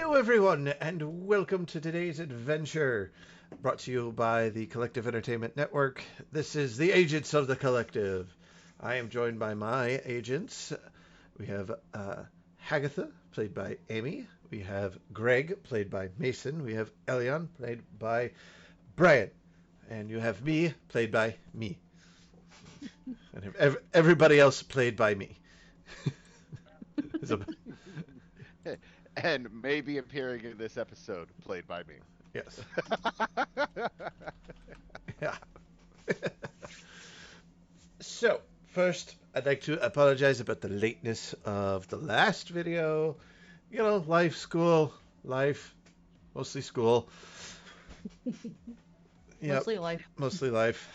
Hello, everyone, and welcome to today's adventure, brought to you by the Collective Entertainment Network. This is the Agents of the Collective. I am joined by my agents. We have Hagatha, played by Amy. We have Greg, played by Mason. We have Elion, played by Brian. And you have me, played by me. And everybody else played by me. And maybe appearing in this episode, played by me. Yes. Yeah. So, first, I'd like to apologize about the lateness of the last video. You know, life, school, life, mostly school. Yep, Mostly life. mostly life.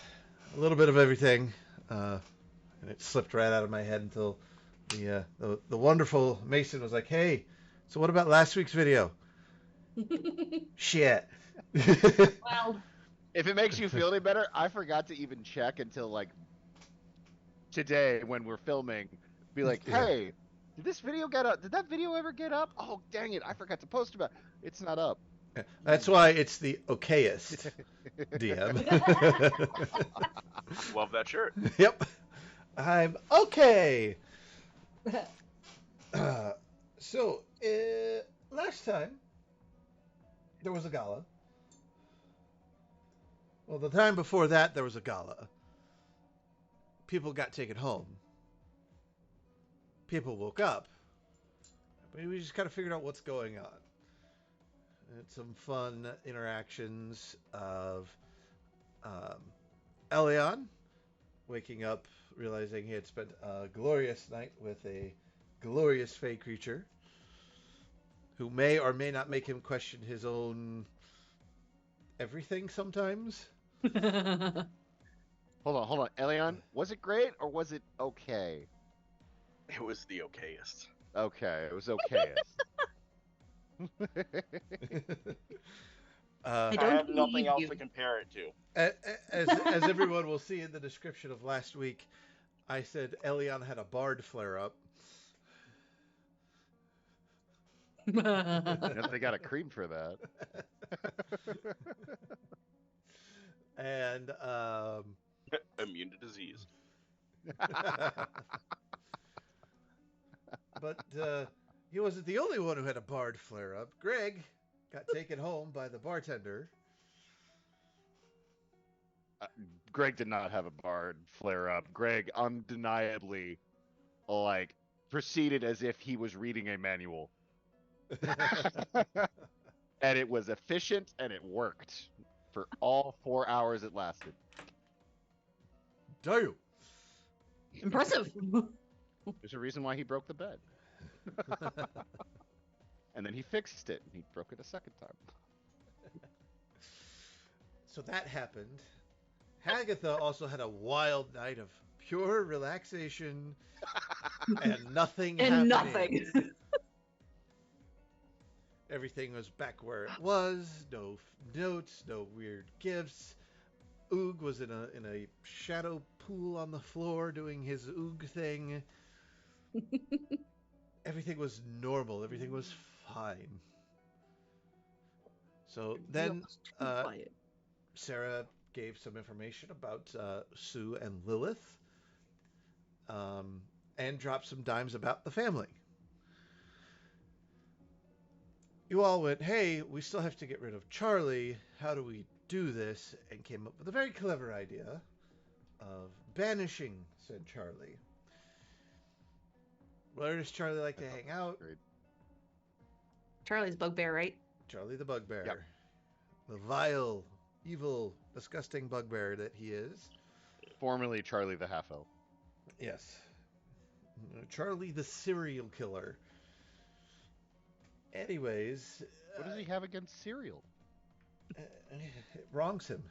A little bit of everything. And it slipped right out of my head until the wonderful Mason was like, hey, so what about last week's video? Shit. Well, If it makes you feel any better, I forgot to even check until like today when we're filming. Be like, hey, did this video get up? Did that video ever get up? Oh, dang it. I forgot to post about it. It's not up. That's why it's the okayest DM. Love that shirt. Yep. I'm okay. So, last time, there was a gala. Well, the time before that, there was a gala. People got taken home. People woke up. We just kind of figured out what's going on. And some fun interactions of Elion waking up, realizing he had spent a glorious night with a glorious fey creature who may or may not make him question his own everything sometimes. Hold on. Elion, was it great or was it okay? It was the okayest. Okay, it was okay. Uh, I don't have nothing believe else you. to compare it to. as everyone will see in the description of last week, I said Elion had a bard flare up. They got a cream for that. And Immune to disease. but he wasn't the only one who had a bard flare up. Greg got taken home by the bartender. Greg did not have a bard flare up. Greg undeniably, like, proceeded as if he was reading a manual. And it was efficient and it worked for all 4 hours it lasted. Damn. Impressive. There's a reason why he broke the bed. And then he fixed it and he broke it a second time. So that happened. Hagatha also had a wild night of pure relaxation and nothing And happening. nothing. Everything was back where it was. No notes, no weird gifts. Oog was in a shadow pool on the floor doing his Oog thing. Everything was normal. Everything was fine. So then Quiet. Sarah gave some information about Sue and Lilith, and dropped some dimes about the family. You all went, hey, we still have to get rid of Charlie. How do we do this? And came up with a very clever idea of banishing said Charlie. Where does Charlie like to hang out? Great. Charlie's bugbear, right? Charlie the Bugbear. Yep. The vile, evil, disgusting bugbear that he is. Formerly Charlie the Half-Elf. Yes. Charlie the serial killer. Anyways. What does he have against cereal? It wrongs him.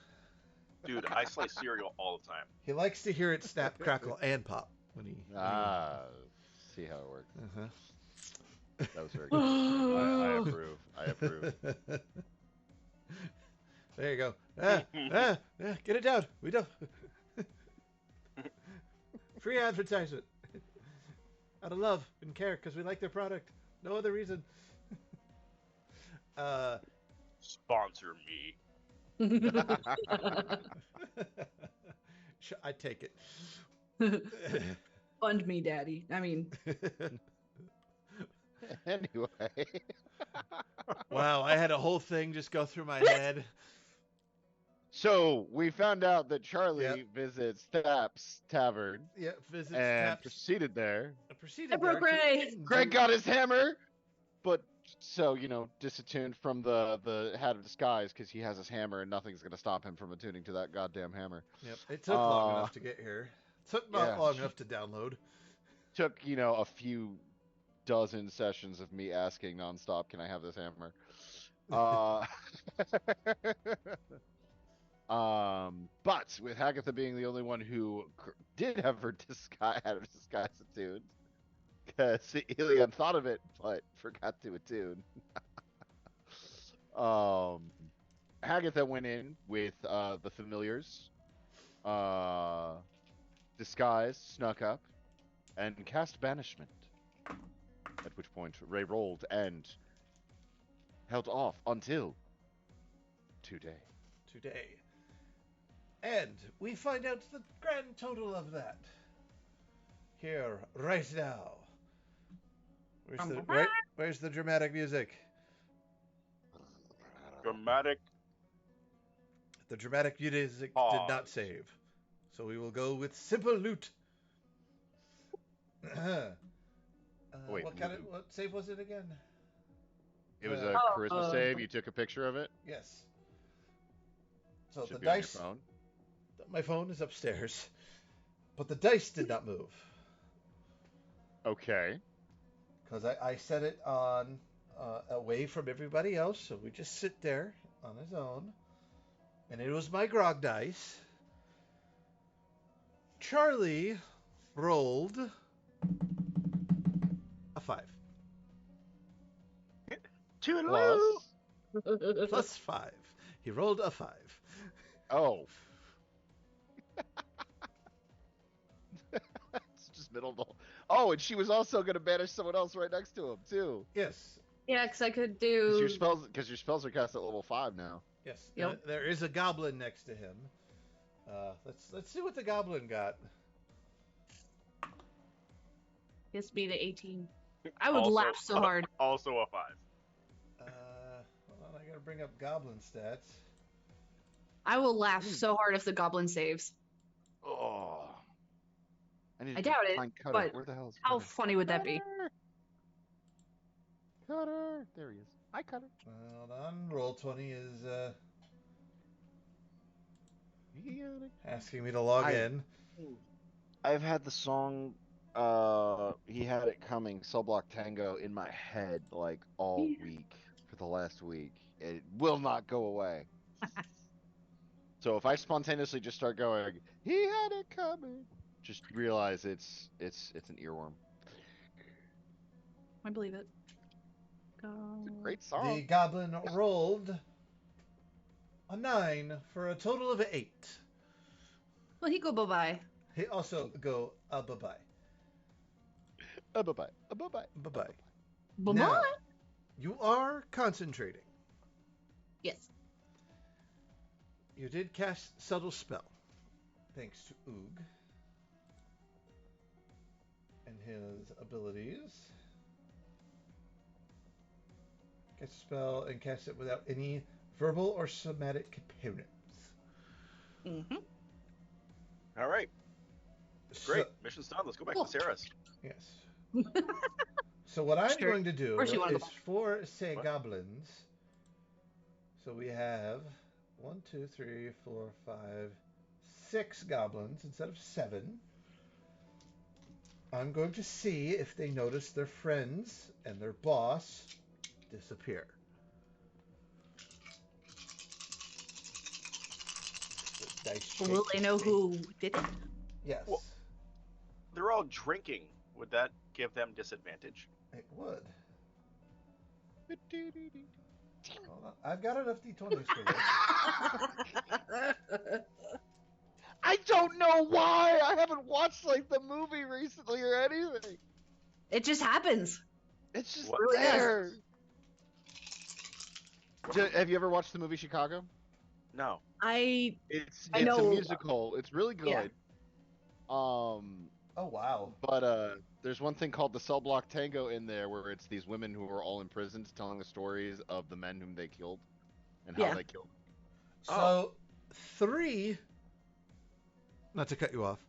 Dude, I slice cereal all the time. He likes to hear it snap, crackle, and pop when he. See how it works. Uh-huh. That was very good. I approve. I approve. There you go. Get it down. We don't. Free advertisement. Out of love and care because we like their product. No other reason. Sponsor me. Sure, I take it. Fund me, Daddy. I mean, Anyway. Wow, I had a whole thing just go through my head. So we found out that Charlie Yep. visits Thap's Tavern Yeah, visits and Taps. proceeded there. Proceeded I broke there to Ray. Greg do- got his hammer, but so disattuned from the hat of disguise because he has his hammer and nothing's gonna stop him from attuning to that goddamn hammer. Yep, it took long enough to get here. Took not yeah. long enough to download. Took a few dozen sessions of me asking nonstop, "Can I have this hammer?" But with Hagatha being the only one who did have her hat of disguise attuned, because Elion thought of it but forgot to attune. Hagatha went in with the familiars, disguised, snuck up, and cast banishment. At which point Ray rolled and held off until today. Today. And we find out the grand total of that. Here, right now. Where's the dramatic music? Dramatic. The dramatic music Pause. did not save. So we will go with simple loot. Wait, what save was it again? It was a charisma save. You took a picture of it. Yes. So Should the be on your dice. phone. My phone is upstairs, but the dice did not move. Okay. Because I set it on away from everybody else, so we just sit there on his own. And it was my grog dice. Charlie rolled a 5. Toodaloo. Plus 5. He rolled a 5. Oh. It's just middle. Oh, and she was also going to banish someone else right next to him too. Yes. yeah, because I could do. Because your spells are cast at level 5 now. Yes. Yep. There is a goblin next to him. Let's see what the goblin got. Gets me to 18. I would Also- laugh so hard. Also a 5. Hold on, I gotta bring up goblin stats. I will laugh so hard if the goblin saves. Oh. I doubt it, find Cutter. but Where the hell is How Cutter? funny would that be? Cutter. There he is. Hi, Cutter. Hold on, Roll20 is asking me to log in. I've had the song He Had It Coming, Cell Block Tango, in my head like all week for the last week. It will not go away. So if I spontaneously just start going, he had it coming, just realize it's an earworm. I believe it. Go. It's a great The song. goblin rolled a 9 for a total of 8. Well, he go bye-bye. He also go bye-bye. Bye-bye. Bye-bye. Bye-bye. Bye-bye. Now, you are concentrating. Yes. You did cast Subtle Spell, thanks to Oog and his abilities. Cast a spell and cast it without any verbal or somatic components. Mm-hmm. All right. Great. So, Mission's done. Let's go back Cool. to Sarah's. yes. So what I'm Sure. going to do Where's you wanna is go? for, say, What? goblins. So we have 1, 2, 3, 4, 5, 6 goblins instead of 7. I'm going to see if they notice their friends and their boss disappear. The dice Will shake. they know who did it? Yes, Well- They're all drinking. Would that give them disadvantage? it would. Hold on. I've got enough d20s for this. I don't know why. I haven't watched like the movie recently or anything. It just happens. It's just What? Really does. there. Have you ever watched the movie Chicago? No. It's I a know. musical. It's really Yeah. good. Um, Oh wow. but there's one thing called the Cell Block Tango in there, where it's these women who are all imprisoned telling the stories of the men whom they killed and how Yeah. they killed. So 3, not to cut you off,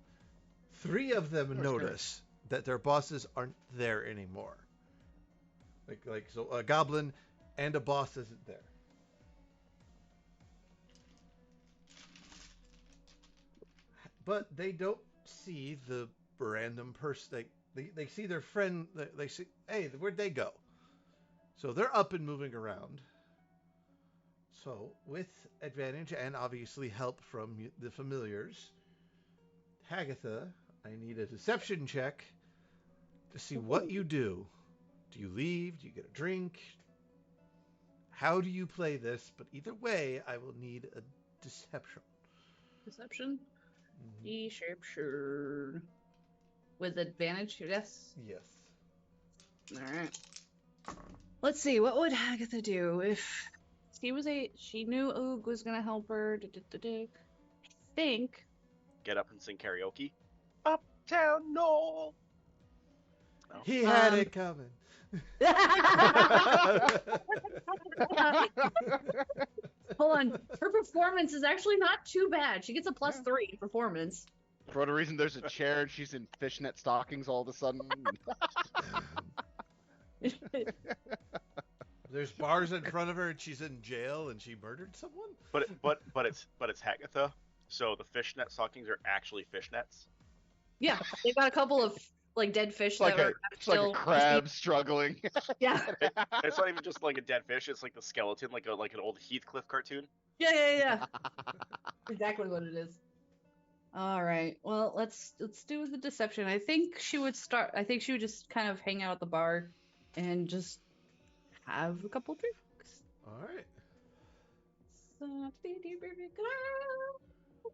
3 of them No, it's good. notice that their bosses aren't there anymore. So a goblin and a boss isn't there. But they don't see the random person. They see their friend. They see, hey, where'd they go? So they're up and moving around. So with advantage and obviously help from the familiars, Hagatha, I need a deception check to see what you do. Do you leave? Do you get a drink? How do you play this? But either way, I will need a deception. Deception. Sure. With advantage, yes. Yes. All right. Let's see. What would Hagatha do if she knew Oog was gonna help her? I think. Get up and sing karaoke. Uptown Knoll. No. He had it coming. Hold on. Her performance is actually not too bad. She gets a +3 in performance. For whatever reason, there's a chair and she's in fishnet stockings all of a sudden. There's bars in front of her and she's in jail and she murdered someone? But it's Hagatha, so the fishnet stockings are actually fishnets. Yeah, they got a couple of dead fish that are It's still like a crab struggling. Yeah. It's not even just like a dead fish; it's like the skeleton, like an old Heathcliff cartoon. Yeah. Exactly what it is. All right. Well, let's do the deception. I think she would just kind of hang out at the bar and just have a couple drinks. All right.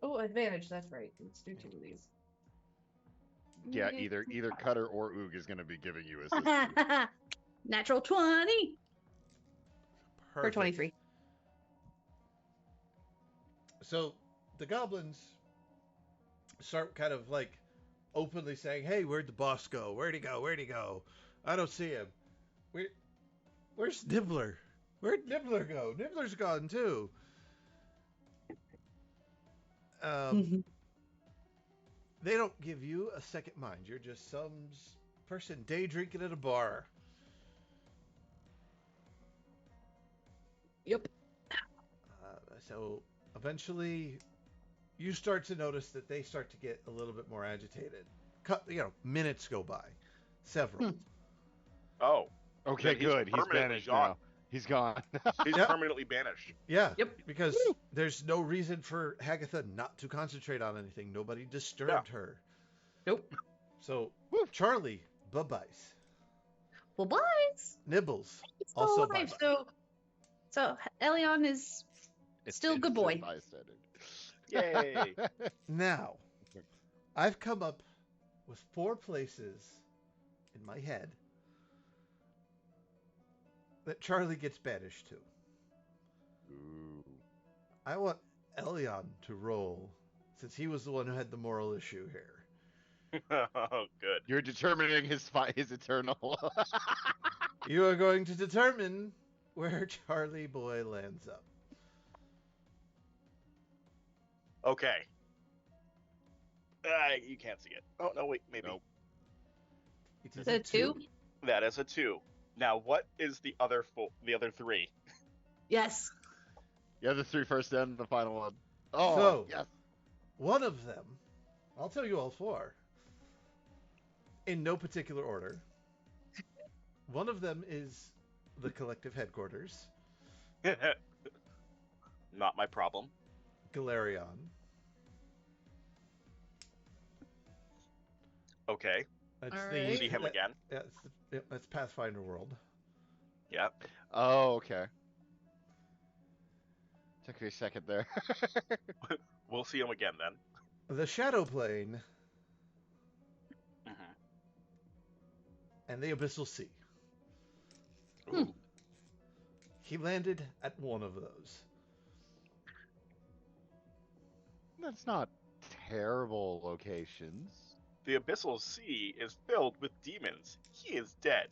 Oh, advantage. That's right. Let's do 2 of these. Yeah, either Cutter or Oog is going to be giving you assistance. Natural 20 or Perfect. 23. So the goblins start kind of like openly saying, "Hey, where'd the boss go? Where'd he go? Where'd he go? I don't see him. Where's Nibbler? Where'd Nibbler go? Nibbler's gone too." They don't give you a second mind. You're just some person day drinking at a bar. Yep. So eventually, you start to notice that they start to get a little bit more agitated. Minutes go by, several. Oh, Okay, good. He's permanently banished gone. now. He's gone. He's Yep. permanently banished. Yeah. Yep. Because there's no reason for Hagatha not to concentrate on anything. Nobody disturbed her. Nope. So Charlie, bye-byes. Well, boys. Nibbles, It's also alive. bye-bye. So Elion is still good boy. Bystander. Yay! Now, I've come up with 4 places in my head that Charlie gets banished to. Ooh. I want Elion to roll, since he was the one who had the moral issue here. Oh, good. You're determining his eternal. You are going to determine where Charlie Boy lands up. Okay. You can't see it. Oh no, wait, maybe. Nope. It Is it a 2? That is a 2. Now, what is the other 3? Yes. The other 3 first and the final one. Oh, So- yes. One of them, I'll tell you all 4, in no particular order. One of them is the collective headquarters, Not my problem. Galarion. Okay. That's All the right. See him again. That's Pathfinder World. Yeah. Oh, okay. Took me a second there. We'll see him again then. The Shadow Plane Mhm. and the Abyssal Sea. Ooh. he landed at one of those. That's not terrible locations. The Abyssal Sea is filled with demons. He is dead.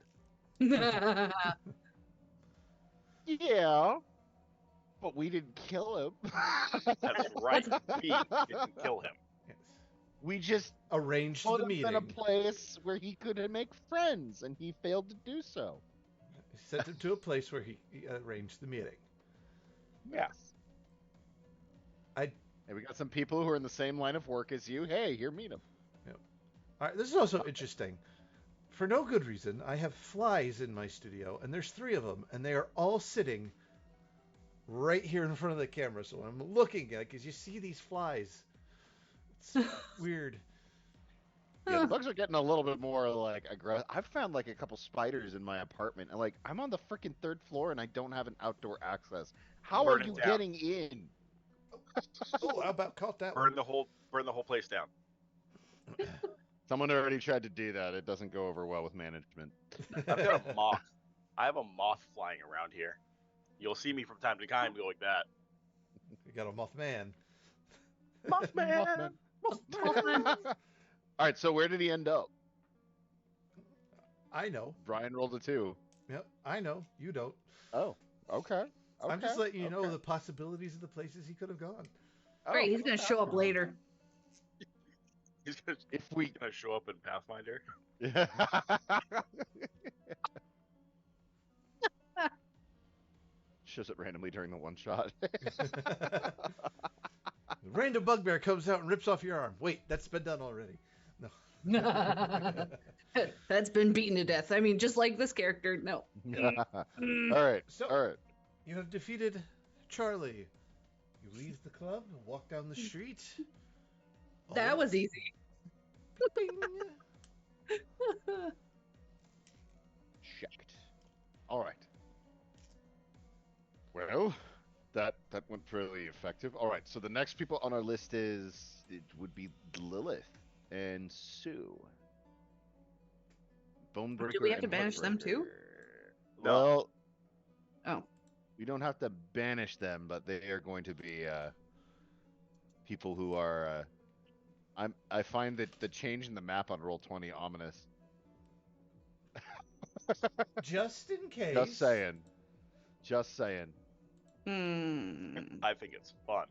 Yeah, but we didn't kill him. That's right. We didn't kill him. Yes. We just Arranged put the him in a meeting. place where he could make friends, and he failed to do so. Sent him to a place where he arranged the meeting. Yes. I. Hey, we got some people who are in the same line of work as you. Hey, here, meet them. All right, this is also interesting. For no good reason, I have flies in my studio, and there's 3 of them, and they are all sitting right here in front of the camera. So I'm looking at it because you see these flies. It's weird. Yeah, the bugs are getting a little bit more like aggressive. I've found like a couple spiders in my apartment, and like I'm on the freaking 3rd floor, and I don't have an outdoor access. How Burn are it you down. getting in? Oh, I about caught that Burn one. the whole place down. Someone already tried to do that. It doesn't go over well with management. I've got a moth. I have a moth flying around here. You'll see me from time to time go like that. You got a Mothman. Mothman. All right, so where did he end up? I know. Brian rolled a 2. Yep, I know. You don't. Oh, okay. I'm just letting you know okay. the possibilities of the places he could have gone. Great, he's gonna show up later. He's gonna, If we he's gonna show up in Pathfinder. Shows it randomly during the one shot. The random bugbear comes out and rips off your arm. Wait, that's been done already. No. That's been beaten to death. I mean, just like this character. No. All right. So- All right. You have defeated Charlie. You leave the club, walk down the street. That was easy. Checked. All right. Well, that went fairly effective. All right. So the next people on our list would be Lilith and Sue. Bonebreaker. Do we have to and banish them too? Heartbreaker. No. Well, Oh. we don't have to banish them, but they are going to be people who are. I find that the change in the map on Roll20 ominous. Just in case. Just saying. Just saying. I think it's fun.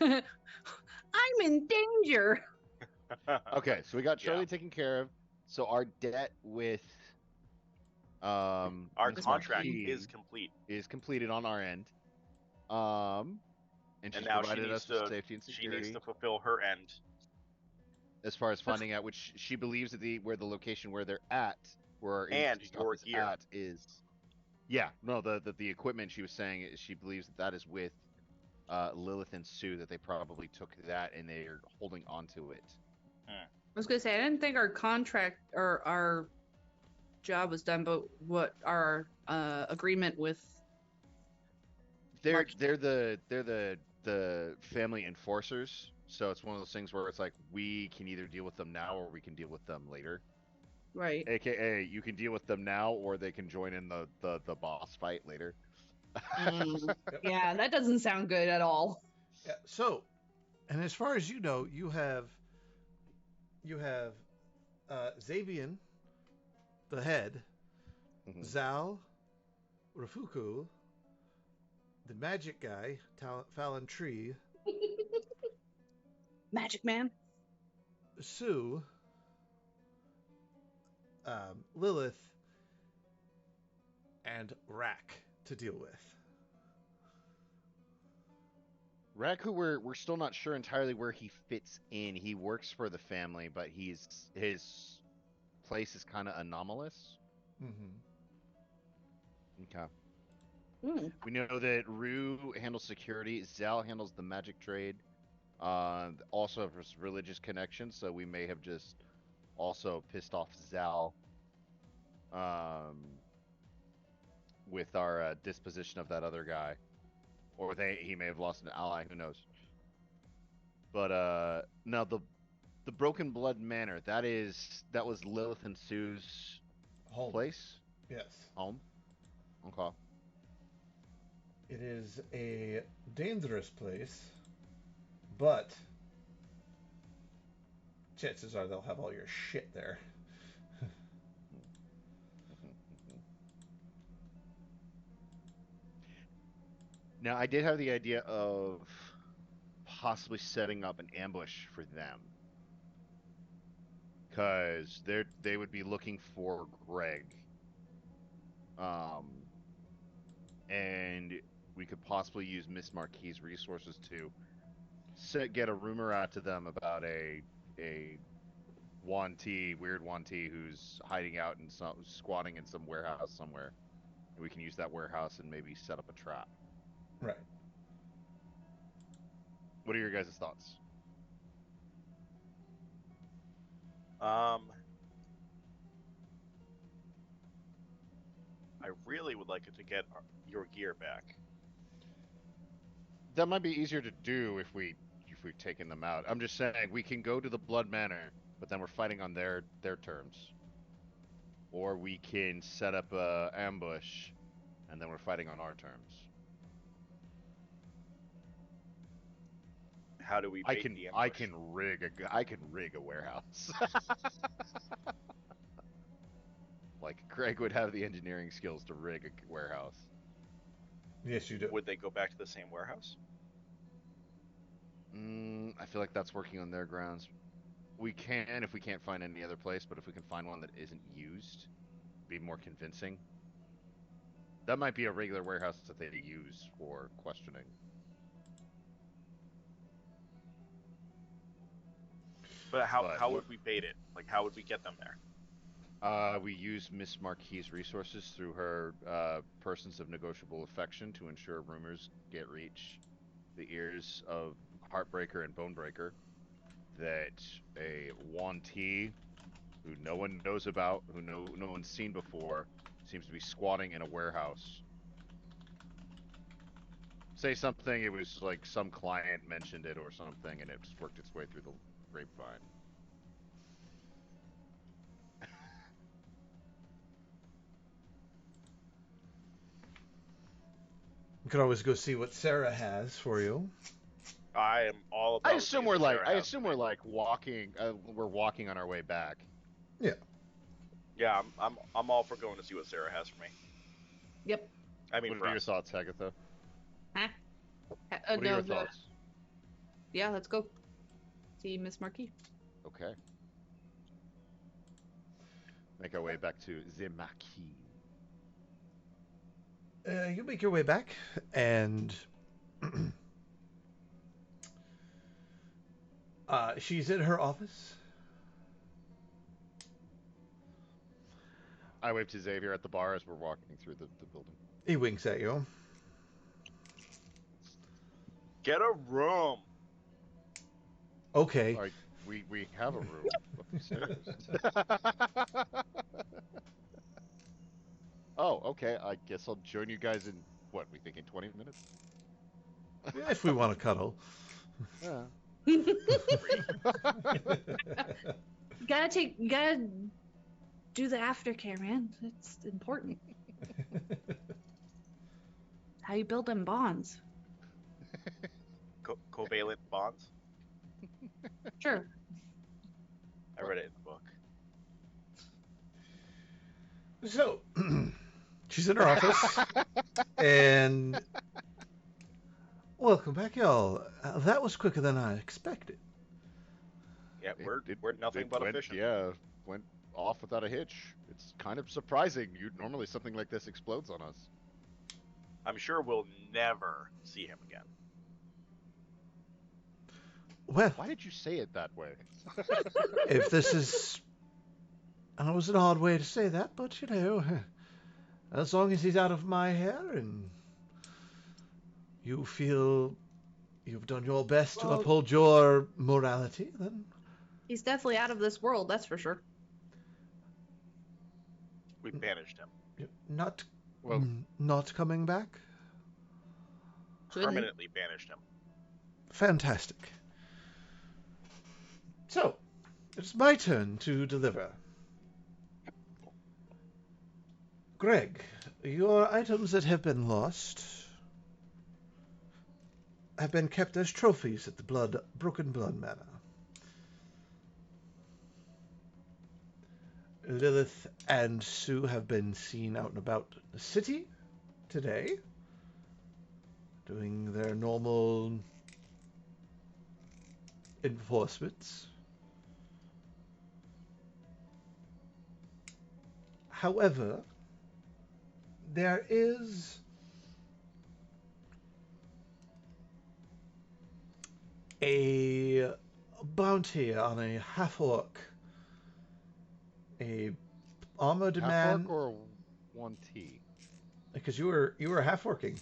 I'm in danger. Okay, so we got Charlie Yeah. taken care of. So our debt with Our Miss contract Marquis is complete. is completed on our end. And she's And now she provided us needs with to safety and she security needs to fulfill her end. as far as finding out which she believes that where the location where they're at, where our And industry stuff your is gear. at is. Yeah, no, the equipment she was saying is she believes that is with Lilith and Sue, that they probably took that and they are holding on to it. I was gonna say I didn't think our contract or our job was done, but what our agreement with They're March. the family enforcers, so it's one of those things where it's like we can either deal with them now or we can deal with them later. right. AKA, you can deal with them now or they can join in the boss fight later. Yeah, that doesn't sound good at all. Yeah, so, and as far as you know, you have Zabian, the head, Mhm. Zal, Rafuku, the magic guy, Fallon Tree, Magic Man. Sue, Lilith, and Rack to deal with. Rack, who we're still not sure entirely where he fits in. He works for the family, but his place is kind of anomalous. Mm-hmm. Okay. Mm. We know that Rue handles security. Zal handles the magic trade. Also has religious connections, so we may have just also pissed off Zal with our disposition of that other guy. Or he may have lost an ally, who knows. But now the Broken Blood Manor, that was Lilith and Sue's Home. place? Yes. Home? Okay. It is a dangerous place, but chances are they'll have all your shit there. Now, I did have the idea of possibly setting up an ambush for them. Because they would be looking for Greg. And we could possibly use Miss Marquis' resources to get a rumor out to them about a weird Wanti who's hiding out and squatting in some warehouse somewhere. And we can use that warehouse and maybe set up a trap. Right. What are your guys' thoughts? I really would like it to get your gear back. That might be easier to do if we've taken them out. I'm just saying we can go to the Blood Manor, but then we're fighting on their terms. Or we can set up a ambush, and then we're fighting on our terms. How do we bait the ambush? I can rig a warehouse. Like Greg would have the engineering skills to rig a warehouse. Yes, you do. Would they go back to the same warehouse? I feel like that's working on their grounds. We can if we can't find any other place, but if we can find one that isn't used, be more convincing. That might be a regular warehouse that they use for questioning. But how would we bait it? Like, how would we get them there? We use Miss Marquis' resources through her persons of negotiable affection to ensure rumors reach the ears of Heartbreaker and Bonebreaker that a Wanti who no one knows about, who no one's seen before, seems to be squatting in a warehouse. Say something, it was like some client mentioned it or something, and it's worked its way through the grapevine. We could always go see what Sarah has for you. I am all about. I assume we're like walking. We're walking on our way back. Yeah. Yeah, I'm all for going to see what Sarah has for me. Yep. I mean, what are your thoughts, Agatha? Huh? What are your thoughts? Yeah, let's go. See Miss Marquis. Okay. Make our way back to the Marquis. You make your way back, and she's in her office. I wave to Xavier at the bar as we're walking through the building. He winks at you. Get a room. Okay. Like, we have a room upstairs. Oh, okay. I guess I'll join you guys in, what, we thinking 20 minutes? If we want to cuddle. Yeah. You gotta do the aftercare, man. It's important. How you build them bonds. Covalent bonds. Sure. I read it in the book. So, she's in her office, and welcome back, y'all. That was quicker than I expected. Yeah, we're nothing but efficient. Yeah, went off without a hitch. It's kind of surprising. Normally something like this explodes on us. I'm sure we'll never see him again. Well, why did you say it that way? If this is... I know it's an odd way to say that, but, you know, as long as he's out of my hair and you feel you've done your best to uphold your morality, then... He's definitely out of this world, that's for sure. We banished him. Not coming back? Permanently banished him. Fantastic. So, it's my turn to deliver. Greg, your items that have been lost, have been kept as trophies at the Broken Blood Manor. Lilith and Sue have been seen out and about the city today, doing their normal enforcements. However, there is a bounty on a half-orc, a armored man. Half orc or 1T? Because you were half-orcing.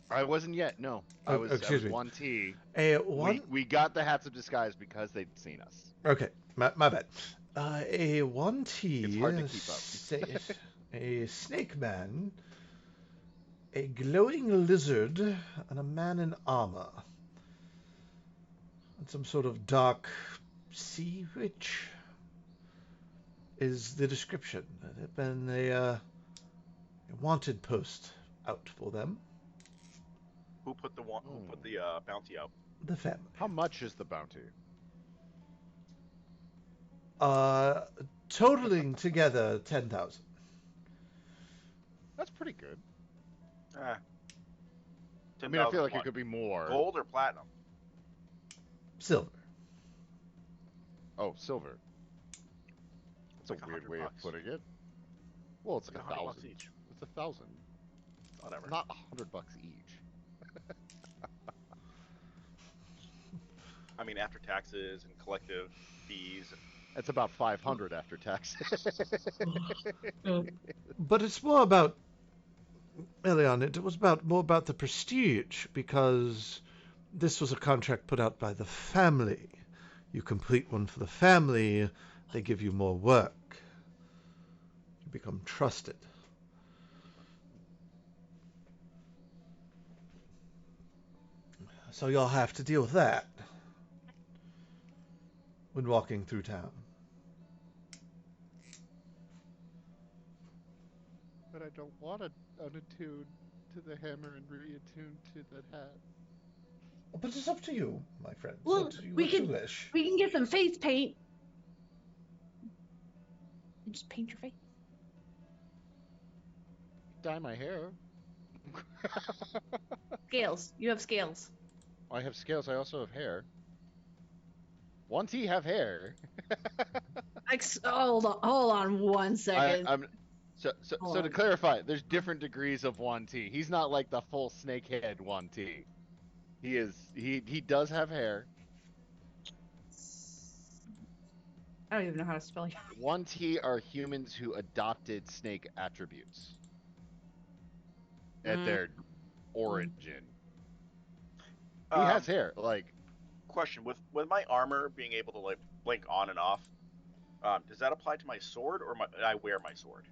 I wasn't yet. No, Oh, I was excuse me. 1T. One. We got the hats of disguise because they'd seen us. Okay, my bad. A 1T. It's hard to keep up. A snake man, a glowing lizard, and a man in armor. And some sort of dark sea witch is the description. There's been a wanted post out for them. Who put the bounty out? The family. How much is the bounty? Totaling together 10,000. That's pretty good. I mean, I feel like it could be more. Gold or platinum? Silver. Oh, silver. That's like a weird $100 way of putting it. Well, it's like $100 1,000 each. It's 1,000. Whatever. Not $100 each. I mean, after taxes and collective fees. It's about 500 after taxes. But it's more about, Elion, it was more about the prestige, because this was a contract put out by the family. You complete one for the family, they give you more work. You become trusted. So you'll have to deal with that when walking through town. But I don't want to unattune to the hammer and reattune to the hat. But it's up to you, my friend. Well, What you we can wish. we can get some face paint and just paint your face. Dye my hair. Scales. You have scales. I have scales. I also have hair. 1T have hair. Hold on 1 second. So to clarify, there's different degrees of 1T. He's not like the full snakehead 1T. He does have hair. I don't even know how to spell you. 1T are humans who adopted snake attributes at their origin. He has hair. Like, question with my armor being able to like blink on and off. Does that apply to my sword, or I wear my sword?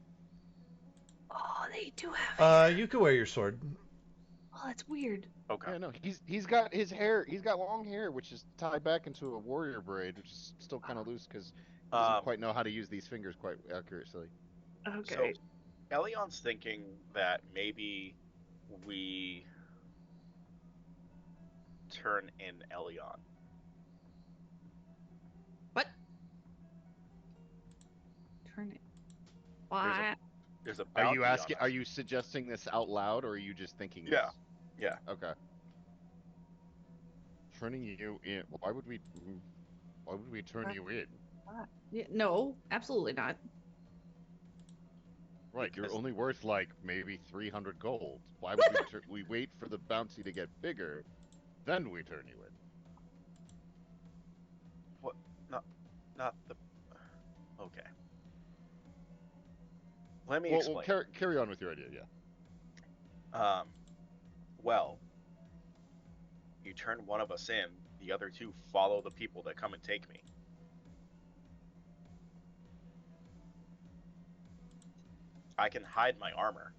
Oh, they do have hair. You can wear your sword. Oh, that's weird. Okay. yeah, no, he's got his hair. He's got long hair, which is tied back into a warrior braid, which is still kind of loose because he doesn't quite know how to use these fingers quite accurately. Okay. So, Elion's thinking that maybe we turn in Elion. What? Turn it. Why? There's a Are bounty you on asking? us. Are you suggesting this out loud, or are you just thinking this? Yeah. Yeah. Okay. Turning you in. Why would we turn you in? Yeah, no, absolutely not. Right, you're Because- only worth like maybe 300 gold. Why would we wait for the bounty to get bigger, then we turn you in? What? Not the. Okay. Let me explain. Well, carry on with your idea, yeah. Well, you turn one of us in, the other two follow the people that come and take me. I can hide my armor.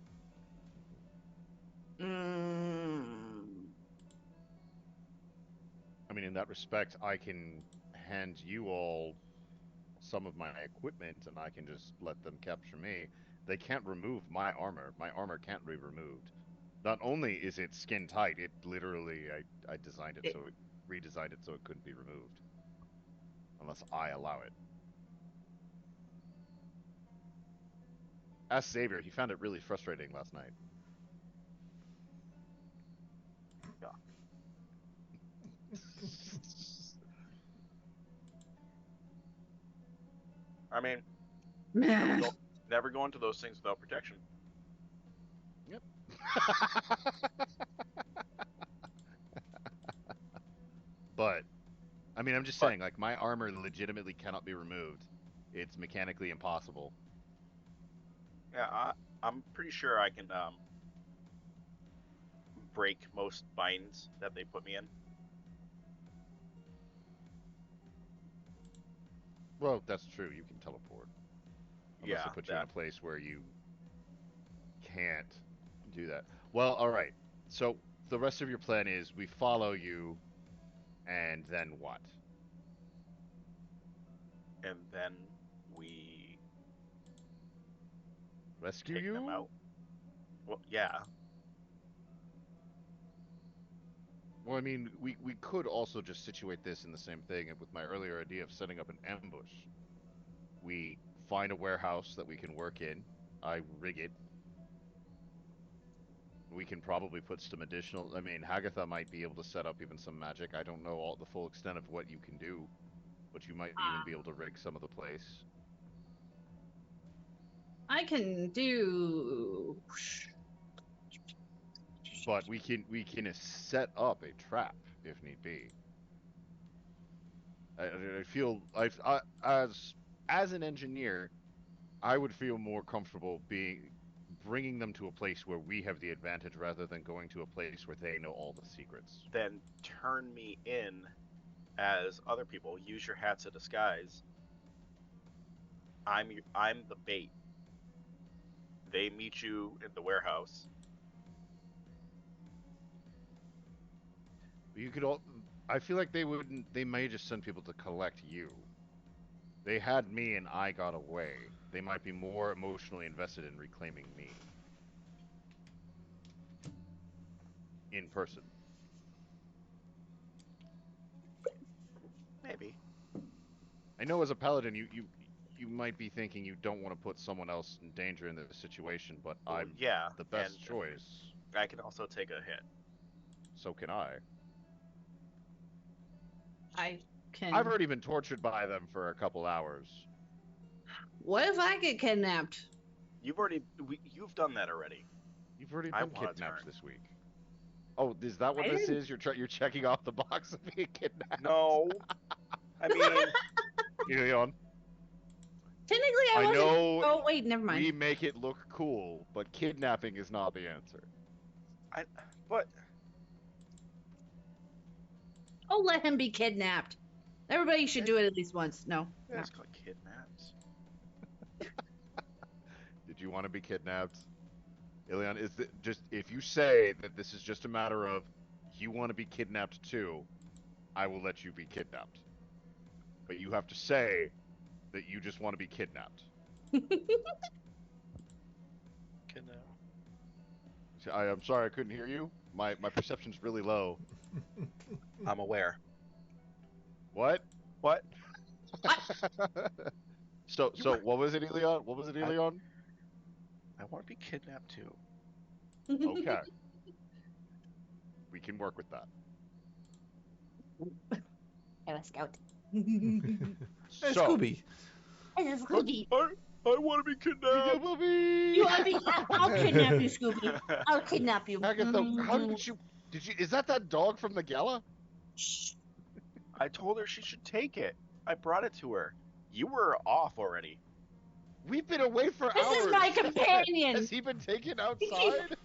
I mean, in that respect, I can hand you all some of my equipment, and I can just let them capture me. They can't remove my armor. My armor can't be removed. Not only is it skin tight, it literally I designed it so it redesigned it so it couldn't be removed unless I allow it. Ask Xavier, he found it really frustrating last night. Yeah. I mean, never go into those things without protection. Yep. But I mean, I'm just saying, like, my armor legitimately cannot be removed. It's mechanically impossible. Yeah, I'm pretty sure I can break most binds that they put me in. Well, that's true. You can teleport. Unless Yeah, they put you in that. a place where you can't do that. Well, all right. So the rest of your plan is we follow you, and then what? And then we Rescue take them you? out. Well, yeah. Well, I mean, we could also just situate this in the same thing with my earlier idea of setting up an ambush. We find a warehouse that we can work in. I rig it. We can probably put some additional. I mean, Hagatha might be able to set up even some magic. I don't know all the full extent of what you can do, but you might even be able to rig some of the place. I can do. But we can set up a trap if need be. I feel as an engineer, I would feel more comfortable bringing them to a place where we have the advantage rather than going to a place where they know all the secrets. Then turn me in as other people. Use your hats of disguise. I'm the bait. They meet you in the warehouse. You could all. I feel like they wouldn't. They may just send people to collect you. They had me and I got away. They might be more emotionally invested in reclaiming me in person. Maybe. I know as a paladin, you might be thinking you don't want to put someone else in danger in this situation, but Well, I'm yeah, the and best choice. I can also take a hit. So can I. I I've can. already been tortured by them for a couple hours. What if I get kidnapped? You've done that already. You've already I been want a kidnapped turn. this week. Oh, is that what I this didn't. is? You're checking off the box of being kidnapped. No, I mean, Elion, Technically, I I wasn't. know Oh wait, never mind. we make it look cool, but kidnapping is not the answer. I but Oh, let him be kidnapped. Everybody should do it at least once. No, no. it's called kidnaps. Did you want to be kidnapped? Elion, is it just if you say that this is just a matter of you want to be kidnapped too, I will let you be kidnapped. But you have to say that you just want to be kidnapped. Kidnap. I'm sorry I couldn't hear you. My perception's really low. I'm aware. What? What? So what was it, Elion? What was it, I Elion? I want to be kidnapped too. Okay, we can work with that. I'm a scout. Hey, So, Scooby. I'm a Scooby. I want to be kidnapped. You want to be? I'll kidnap you, Scooby. I'll kidnap you. Agatha, how did you? Is that dog from the gala? Shh. I told her she should take it. I brought it to her. You were off already. We've been away for This hours. is my companion. Has he been taken He keep- outside?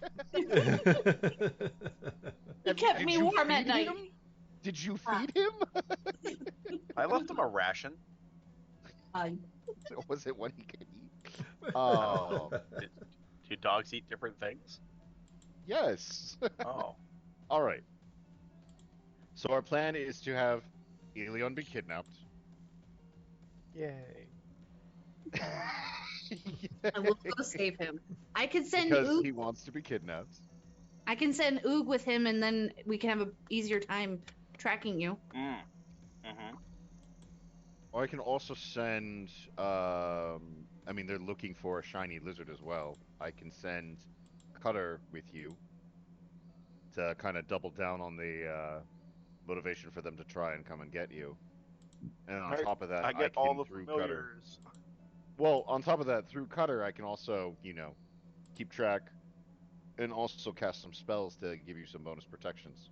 He kept me warm at night. Him? Did you feed him? I left him a ration. Was it what he could eat? Do dogs eat different things? Yes. Oh, All right. So our plan is to have Elion be kidnapped. yay! I will go save him. I can send Because Oop. he wants to be kidnapped. I can send Oog with him, and then we can have a easier time tracking you. Mm-hmm. Or I can also send, I mean, they're looking for a shiny lizard as well. I can send Cutter with you to kind of double down on the motivation for them to try and come and get you. And on top of that, I I get all can, the through Cutter. familiars. Well, on top of that, through Cutter, I can also, keep track and also cast some spells to give you some bonus protections.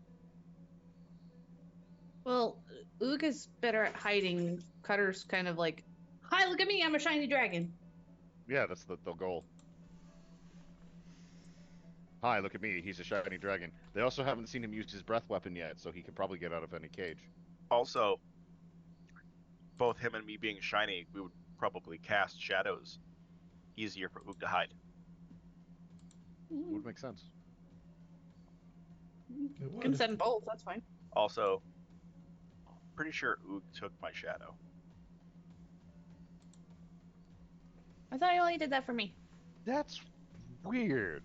Well, Oog is better at hiding. Cutter's kind of like, hi, look at me, I'm a shiny dragon. Yeah, that's the goal. Hi, look at me, he's a shiny dragon. They also haven't seen him use his breath weapon yet, so he could probably get out of any cage. Also, both him and me being shiny, we would probably cast shadows easier for Ook to hide. Would make sense. You can send both, that's fine. Also, pretty sure Ook took my shadow. I thought you only did that for me. That's weird.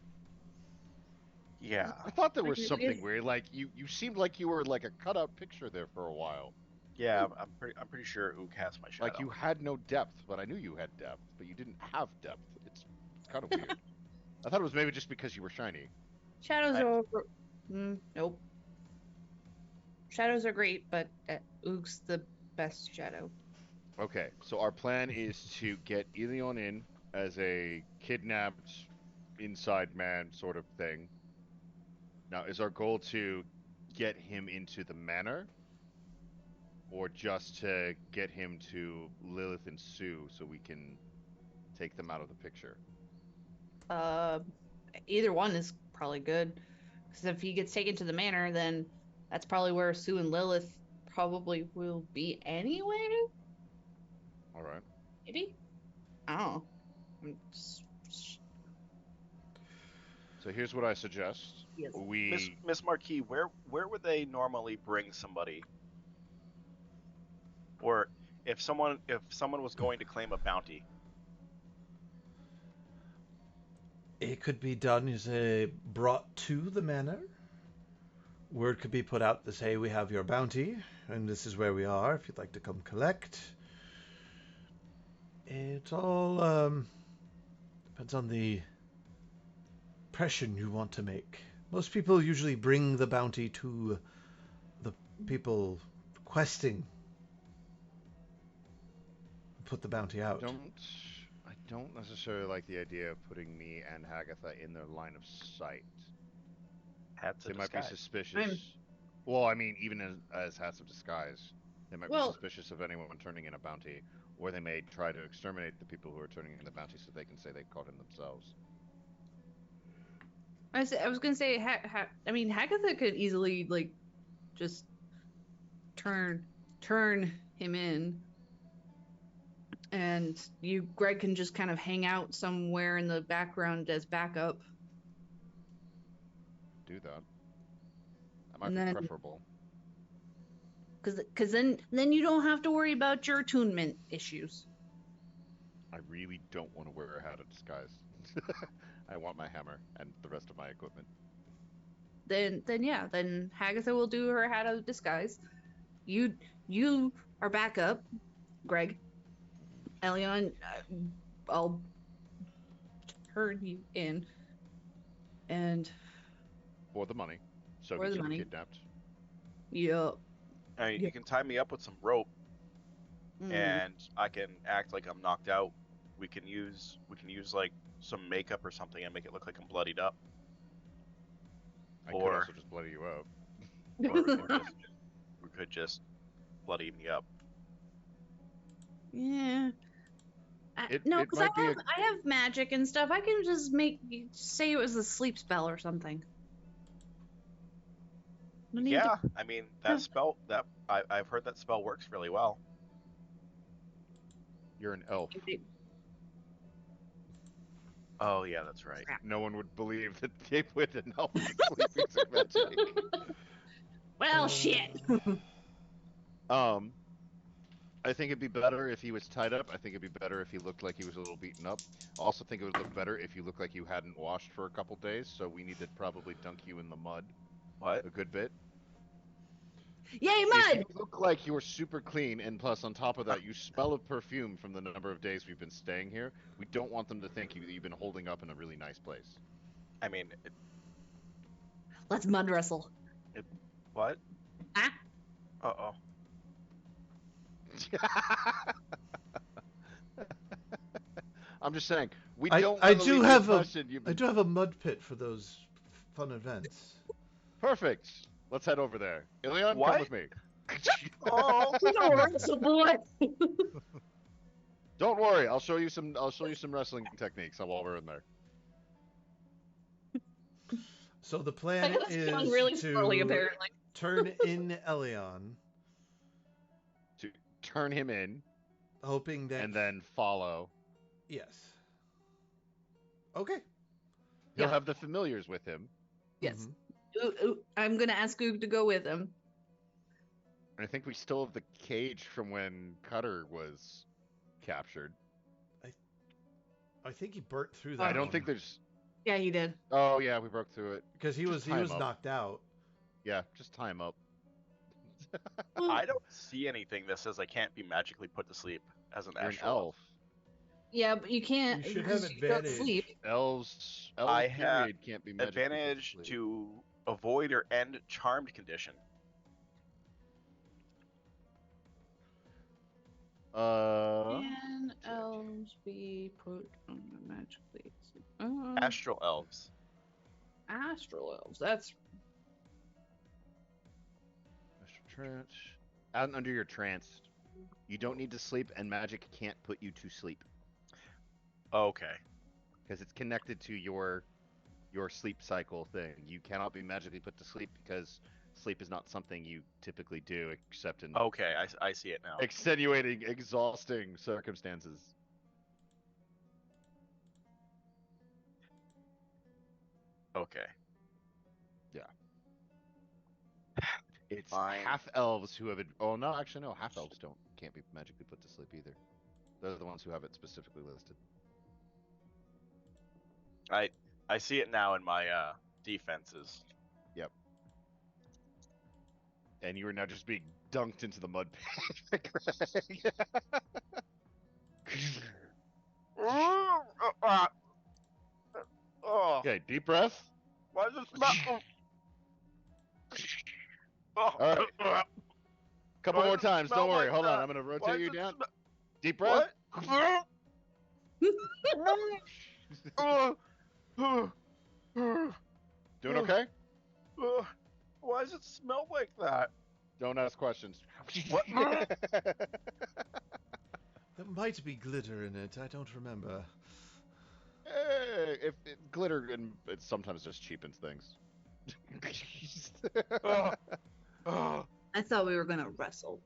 Yeah. I thought there Like, was it something is- weird. Like you seemed like you were like a cutout picture there for a while. Yeah, I'm pretty sure Ook has my shadow. Like you had no depth, but I knew you had depth, but you didn't have depth. It's kind of weird. I thought it was maybe just because you were shiny. Shadows are... nope. Shadows are great, but Oog's the best shadow. Okay, so our plan is to get Elion in as a kidnapped inside man sort of thing. Now, is our goal to get him into the manor? Or just to get him to Lilith and Sue so we can take them out of the picture? Either one is probably good. Because if he gets taken to the manor, then that's probably where Sue and Lilith probably will be anyway. All right. Maybe? I don't know. So here's what I suggest. Yes. Miss Marquis, where would they normally bring somebody? Or if someone was going to claim a bounty? It could be done as brought to the manor. Word could be put out to say we have your bounty, and this is where we are if you'd like to come collect. It all depends on the impression you want to make. Most people usually bring the bounty to the people requesting. Put the bounty out. I don't necessarily like the idea of putting me and Hagatha in their line of sight. They might be suspicious. Well, I mean, even as hats of disguise, they might be suspicious of anyone turning in a bounty, or they may try to exterminate the people who are turning in the bounty so they can say they caught him themselves. I was gonna say, I mean, Hagatha could easily like just turn him in, and Greg can just kind of hang out somewhere in the background as backup. Do that. That might be preferable. Because then you don't have to worry about your attunement issues. I really don't want to wear a hat of disguise. I want my hammer and the rest of my equipment. Then Hagatha will do her hat of disguise. You are backup, Greg. Elion, I'll turn you in. And for the money. So for he the can money. be kidnapped. Yep. You can tie me up with some rope, and I can act like I'm knocked out. We can use like some makeup or something and make it look like I'm bloodied up. I could also just bloody you up. Or we could just bloody me up. Yeah. No, because I have magic and stuff. I can just say it was a sleep spell or something. Yeah, I mean that spell I've heard that spell works really well. You're an elf. Oh yeah, that's right. No one would believe that they put an elf in sleeping magic. Well, shit. I think it'd be better if he was tied up. I think it'd be better if he looked like he was a little beaten up. Also think it would look better if you looked like you hadn't washed for a couple days, so we need to probably dunk you in the mud What? a good bit. Yay, If mud! you look like you were super clean, and plus on top of that, you smell of perfume from the number of days we've been staying here, we don't want them to think you've been holding up in a really nice place. I mean, Let's mud wrestle. what? Ah. Uh-oh. I'm just saying, we I don't. do have a mud pit for those fun events. Perfect. Let's head over there. Elion, What? come with me. Oh! We don't wrestle, boy. Don't worry, I'll show you some wrestling techniques while we're in there. So the plan is really to slowly, apparently. turn in Elion, To turn him in hoping that and then follow. yes. Okay. He'll Yeah. have the familiars with him. Yes. Mhm. I'm gonna ask Oog to go with him. And I think we still have the cage from when Cutter was captured. I think he burnt through that. I don't one. think there's. Yeah, he did. Oh yeah, we broke through it. because he was Just tie him up. knocked out. Yeah, just tie him up. I don't see anything that says I can't be magically put to sleep as an You're an astral elf. Yeah, but you can't. You should have because you don't advantage. sleep. Elves I have period can't be magically put to Advantage sleep. to avoid or end charmed condition. Can elves be put on the magically? Astral elves. Astral elves. That's Astral trance. Out under your trance, you don't need to sleep, and magic can't put you to sleep Okay. because it's connected to your sleep cycle thing. You cannot be magically put to sleep because sleep is not something you typically do except in Okay, I see it now. extenuating, exhausting circumstances. Okay. It's Fine. half elves who have it. Oh no, actually no, half elves can't be magically put to sleep either. They're the ones who have it specifically listed. I see it now in my defenses. And you are now just being dunked into the mud pit. Greg. Oh, Okay, deep breath. why does it smell? Oh. All right. Couple Why more does it times. smell Don't worry. like Hold on. that? I'm gonna Why rotate you does it down. smell- Deep breath. What? Doing okay? Why does it smell like that? Don't ask questions. What? There might be glitter in it. I don't remember. If glitter and it sometimes just cheapens things. Oh. Oh. I thought we were gonna wrestle.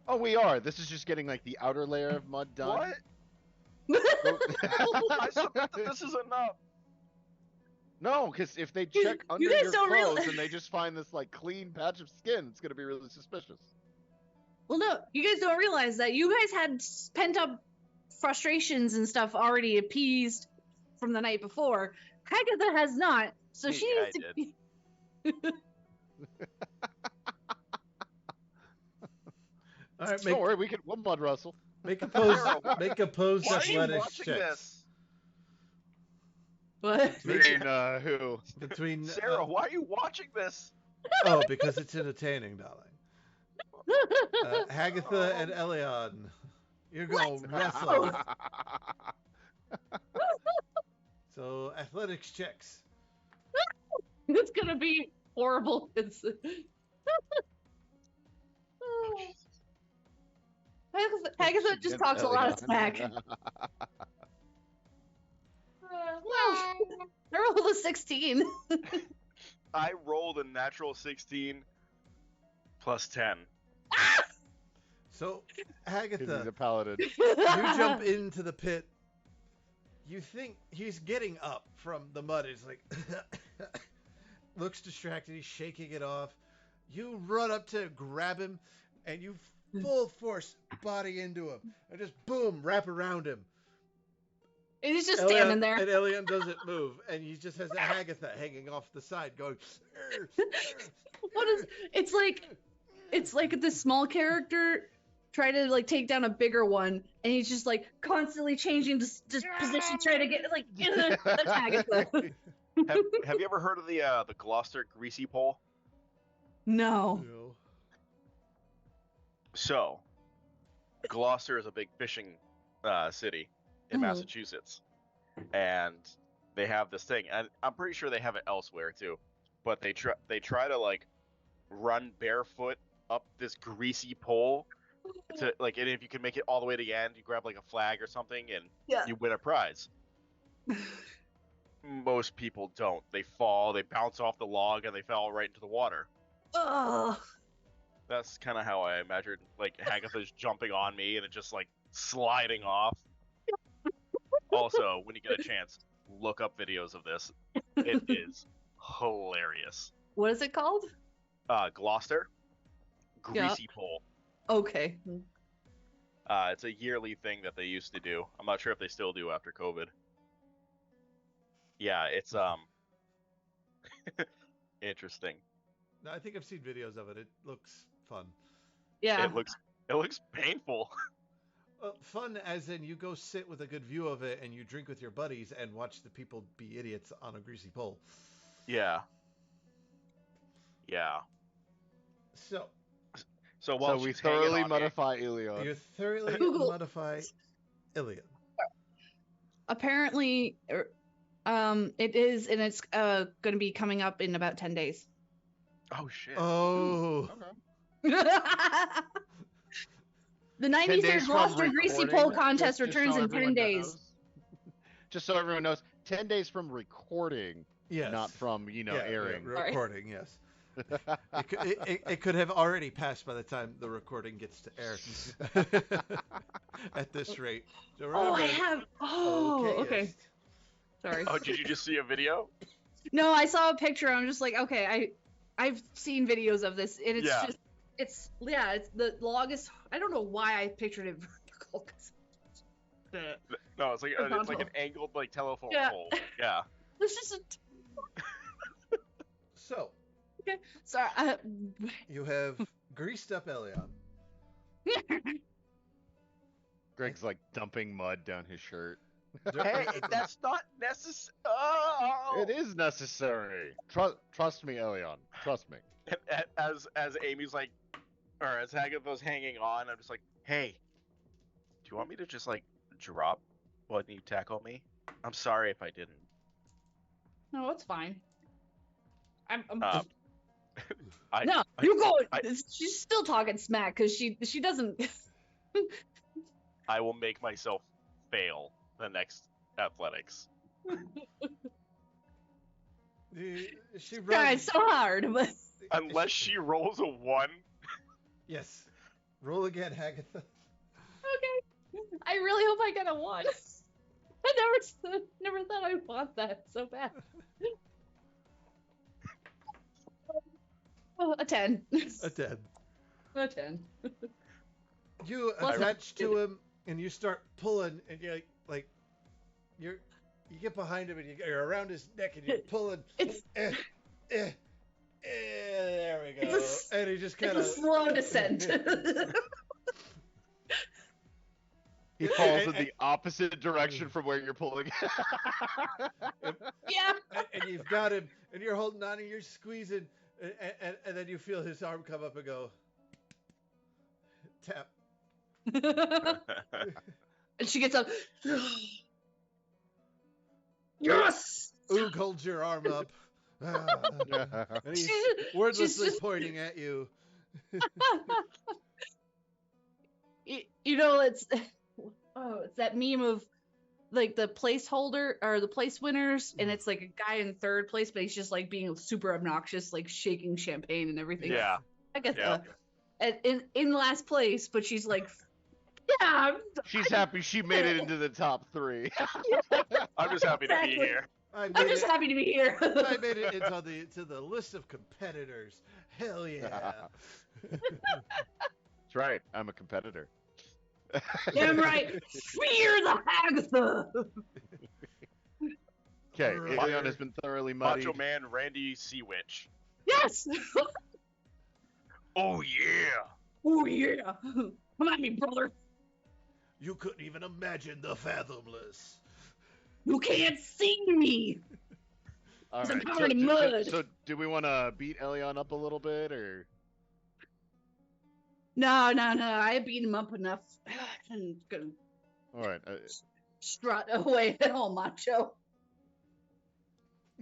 Oh, we are. This is just getting like the outer layer of mud done. What? I submit that this is enough. No, because if they check under guys your don't clothes realize- and they just find this like clean patch of skin, it's gonna be really suspicious. Well, no, you guys don't realize that you guys had pent up frustrations and stuff already appeased from the night before. Hagatha has not, so Me, she I needs to. did. All right, Don't worry, we'll mud wrestle. make a pose. Make a pose Why are you athletics watching check. this? What? Between who? Between Sarah, why are you watching this? oh, because it's entertaining, darling. Hagatha and Elion, you're gonna wrestle. So athletics checks. It's gonna be horrible. It's. Hagatha just talks a lot of smack. Well, I rolled a 16. I rolled a natural 16 plus 10. So Because he's Hagatha, a paladin. you jump into the pit. You think he's getting up from the mud. He's like, looks distracted. He's shaking it off. You run up to grab him. and you full force body into him, and just boom, wrap around him. And he's just standing there. And Elion doesn't move, and he just has a Hagatha hanging off the side, going. What is? It's like the small character try to like take down a bigger one, and he's just like constantly changing just position, trying to get like that's Hagatha. Have you ever heard of the Gloucester greasy pole? No. So, Gloucester is a big fishing city in Massachusetts, and they have this thing, and I'm pretty sure they have it elsewhere too. But they try to like run barefoot up this greasy pole to like, and if you can make it all the way to the end, you grab like a flag or something, and you win a prize. Most people don't. They fall, they bounce off the log, and they fall right into the water. Ugh. That's kind of how I imagined, like, Hagatha's jumping on me and it just, like, sliding off. Also, when you get a chance, look up videos of this. It is hilarious. What is it called? Gloucester. Greasy pole. Okay. It's a yearly thing that they used to do. I'm not sure if they still do after COVID. Yeah, it's, interesting. No, I think I've seen videos of it. It looks fun. Yeah. It looks painful. Well, fun as in you go sit with a good view of it and you drink with your buddies and watch the people be idiots on a greasy pole. Yeah. Yeah. So we thoroughly modify Elion. You thoroughly modify Elion. Apparently, it is, and it's going to be coming up in about 10 days. Oh shit. Oh. Okay. The 93rd Gloucester Greasy Pole Contest returns in 10 days. Just so everyone knows, 10 days from recording, yes. Not from, airing. Yeah, recording, yes. It could have already passed by the time the recording gets to air at this rate. So okay. Sorry. Oh, did you just see a video? No, I saw a picture. I'm just like, okay, I've seen videos of this, and it's the log is. I don't know why I pictured it vertical. No, it's like an angled like telephone pole. Yeah. This is So. Okay. Sorry. You have greased up Elion. Greg's like dumping mud down his shirt. Hey, that's not necessary. Oh! It is necessary. Trust me, Elion. Trust me. As Amy's like, or as Hagatha's hanging on, I'm just like, hey, do you want me to just like drop when you tackle me? I'm sorry if I didn't. No, it's fine. You go. She's still talking smack because she doesn't. I will make myself fail the next athletics. She tried so hard, but unless she rolls a 1. Yes. Roll again, Hagatha. Okay. I really hope I get a 1. I never thought I'd want that so bad. Oh, a 10. A 10. A 10. You attach to him and you start pulling, and you're like you get behind him and you're around his neck and you're pulling. There we go. And he just kind of slow descent. He falls in the opposite direction from where you're pulling. Yeah. And you've got him, and you're holding on, and you're squeezing, and then you feel his arm come up and go, tap. And she gets up. Yes! Oog holds your arm up. And he's wordlessly pointing at you. It's that meme of like the placeholder or the place winners, and it's like a guy in 3rd place, but he's just like being super obnoxious, like shaking champagne and everything. Yeah. I guess in last place, but she's like, yeah. She's happy she made it into the top 3. I'm just happy to be here. I'm just happy to be here. I made it into the list of competitors. Hell yeah. That's right. I'm a competitor. Damn right. Fear the Agatha. Okay, Right. Elion has been thoroughly muddied. Macho Man Randy Sea Witch. Yes. Oh yeah. Oh yeah. Come at me, brother. You couldn't even imagine the fathomless. You can't see me. All I'm right. covered in mud. So do we want to beat Elion up a little bit, or? No. I beat him up enough. I'm gonna All right. strut away all macho.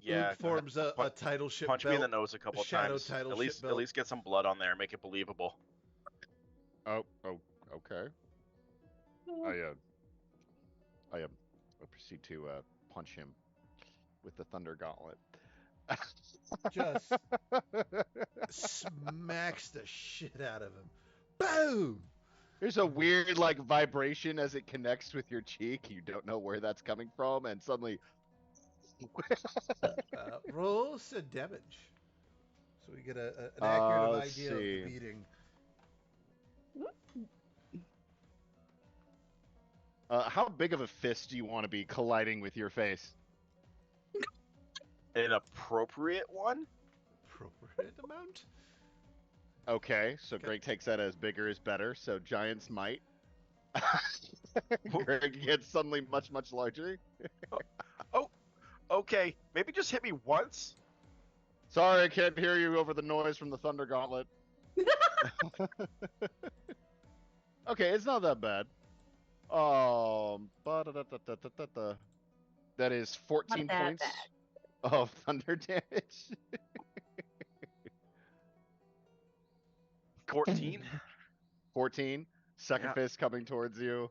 Yeah. Luke forms a title ship Punch belt. me in the nose a couple shadow times. title At ship least belt. get some blood on there. Make it believable. Oh, okay. I proceed to punch him with the Thunder Gauntlet. Just smacks the shit out of him. Boom! There's a weird like vibration as it connects with your cheek. You don't know where that's coming from, and suddenly. Roll some damage. So we get an accurate Let's idea of see. the beating. How big of a fist do you want to be colliding with your face? An appropriate one? Appropriate amount? Okay, so Greg takes that as bigger is better, so Giant's might. Greg gets suddenly much, much larger. Okay, maybe just hit me once. Sorry, I can't hear you over the noise from the Thunder Gauntlet. Okay, it's not that bad. That is 14 Not that points bad. of thunder damage. 14. 14. Second Yeah. fist coming towards you.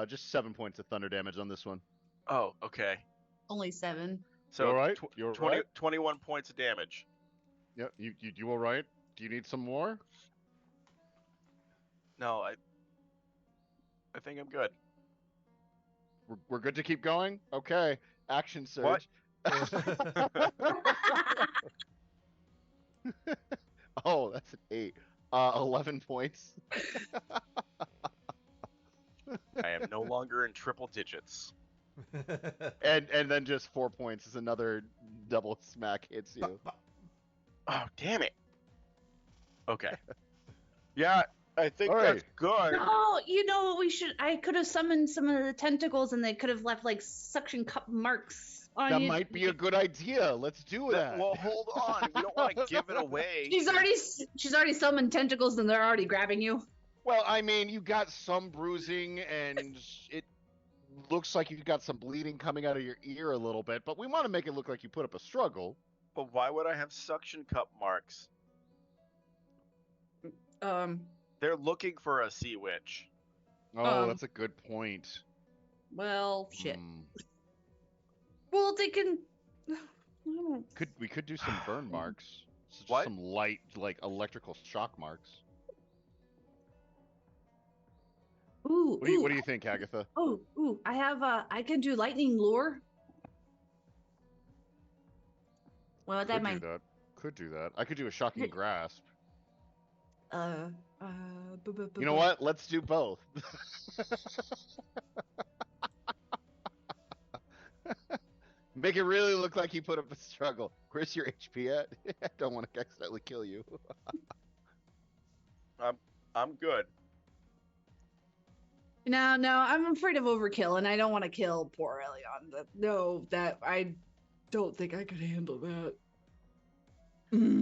Just 7 points of thunder damage on this one. Oh, okay. Only 7. So You're right. You're 20, right. 21 points of damage. Yep. You all right? Do you need some more? No, I think I'm good. We're good to keep going. Okay. Action surge. What? Oh, that's an 8. 11 points. I am no longer in triple digits. And then just 4 points as another double smack hits you. Oh, damn it. Okay. Yeah, I think All that's right. good. No, you know what we should. I could have summoned some of the tentacles, and they could have left like suction cup marks on That you. might be a good idea. Let's do that. Well, hold on. We don't want to give it away. She's already summoned tentacles, and they're already grabbing you. Well, I mean, you got some bruising, and it looks like you've got some bleeding coming out of your ear a little bit, but we want to make it look like you put up a struggle. But why would I have suction cup marks? They're looking for a sea witch. Oh, that's a good point. Well, shit. Hmm. Well, they can. We could do some burn marks. Just What? some light, like electrical shock marks. Ooh, What do you think, Agatha? Ooh! I have I can do lightning lure. Well, that might. Could do that. I could do a shocking grasp. You know what? Let's do both. Make it really look like you put up a struggle. Where's your HP at? I don't want to accidentally kill you. I'm good. No, I'm afraid of overkill, and I don't want to kill poor Elion. I don't think I could handle that.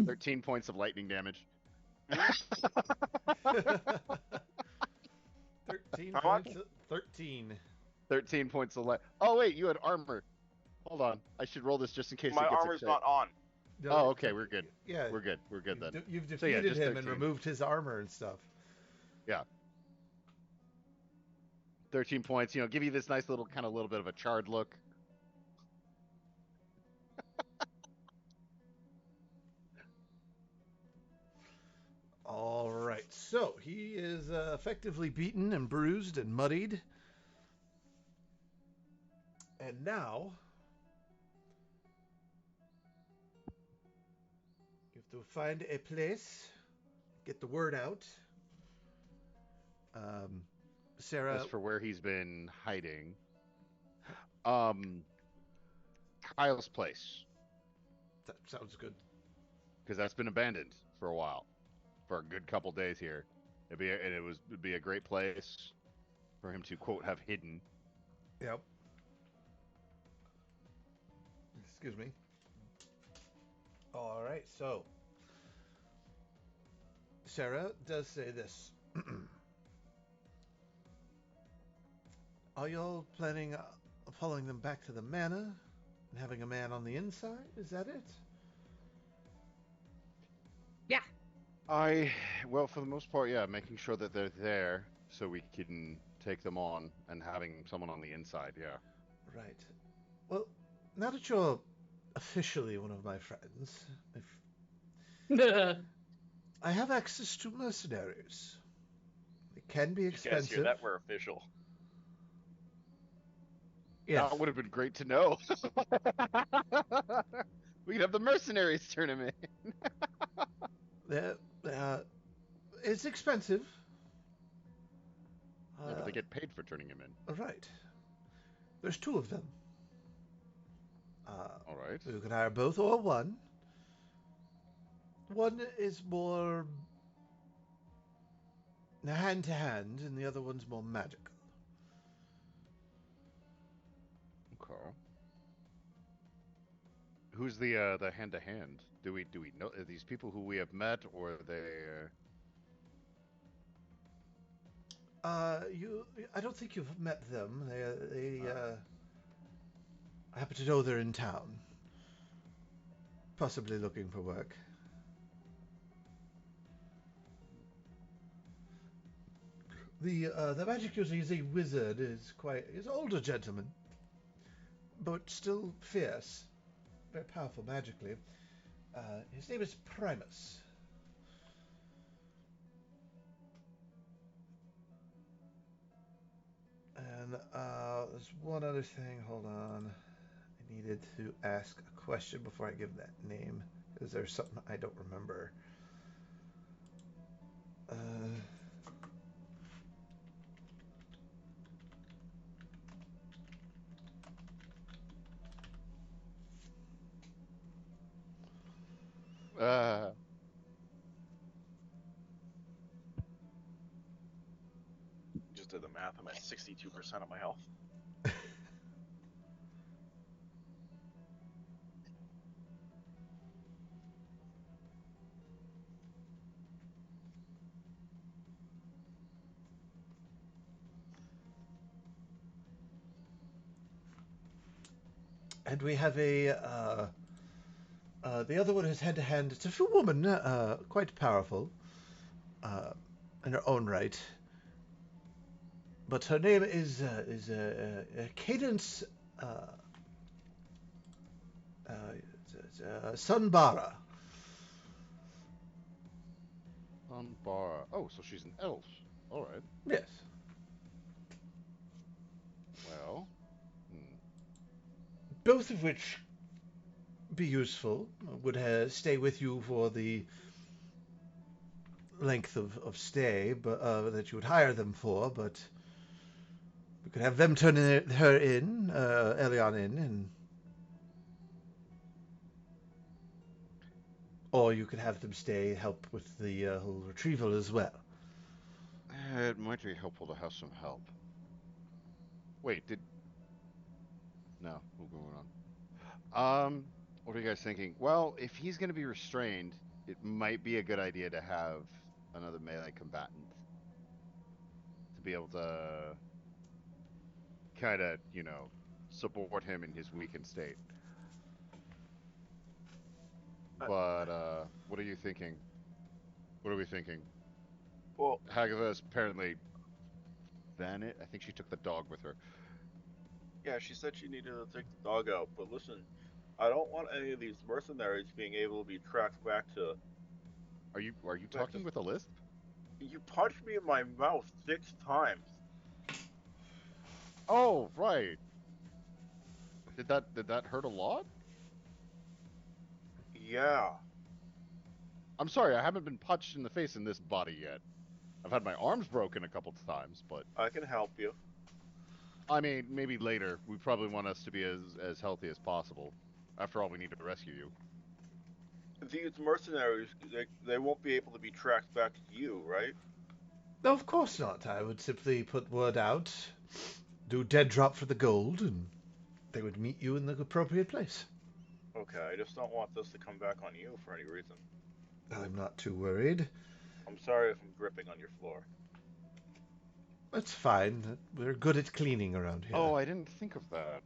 13 points of lightning damage. 13 How points. much? 13 points of light. Oh wait, you had armor. Hold on, I should roll this just in case. My it gets armor's a not on. No, Oh, okay, we're good. Yeah, We're good then. You've So, yeah, defeated just him and 13. removed his armor and stuff. Yeah. 13 points. You know, give you this nice little little bit of a charred look. All right, so he is effectively beaten and bruised and muddied. And now to find a place, get the word out. Sarah. As for where he's been hiding, Kyle's place, That sounds good. because that's been abandoned for a while, for a good couple days here. It'd be a great place for him to quote have hidden. Yep. Excuse me. All right, so Sarah does say this. Are y'all planning on following them back to the manor and having a man on the inside? Is that it? Yeah. Well, for the most part, yeah, making sure that they're there so we can take them on, and having someone on the inside, yeah. Right. Well, now that you're officially one of my friends, I have access to mercenaries. It can be You guys hear expensive. that? We're official. Yes. That would have been great to know. We could have the mercenaries tournament. It's expensive. Yeah, but they get paid for turning him in. Right. There's 2 of them. All right. You can hire both or one. One is more hand to hand, and the other one's more magical. Okay. Who's the hand to hand? Do we know, are these people who we have met, or are they? I don't think you've met them. I happen to know they're in town, possibly looking for work. The magic user is a wizard. Is an older gentleman, but still fierce, very powerful magically. His name is Primus. And there's one other thing. Hold on. I needed to ask a question before I give that name. Is there something I don't remember? Just did the math. I'm at 62% of my health. And we have the other one is hand to hand. It's a woman, quite powerful, in her own right. But her name is Cadence Sunbara. Sunbara. Oh, so she's an elf. All right. Yes. Well. Both of which be useful. Would stay with you for the length of stay, but that you would hire them for. But we could have them turn her in, Elion in, and or you could have them stay, help with the whole retrieval as well. It might be helpful to have some help. Wait, No, we're going on. What are you guys thinking? Well, if he's going to be restrained, it might be a good idea to have another melee combatant to be able to kind of, support him in his weakened state. But, what are you thinking? What are we thinking? Well, Hagatha's apparently vanished. I think she took the dog with her. yeah, she said she needed to take the dog out, but listen, I don't want any of these mercenaries being able to be tracked back to... Are you talking with a lisp? You punched me in my mouth 6 times. Oh, right. Did that hurt a lot? Yeah. I'm sorry, I haven't been punched in the face in this body yet. I've had my arms broken a couple times, but I can help you. I mean, maybe later. We probably want us to be as healthy as possible. After all, we need to rescue you. These mercenaries, they won't be able to be tracked back to you, right? No, of course not. I would simply put word out, do dead drop for the gold, and they would meet you in the appropriate place. Okay, I just don't want this to come back on you for any reason. I'm not too worried. I'm sorry if I'm dripping on your floor. That's fine. We're good at cleaning around here. Oh, I didn't think of that.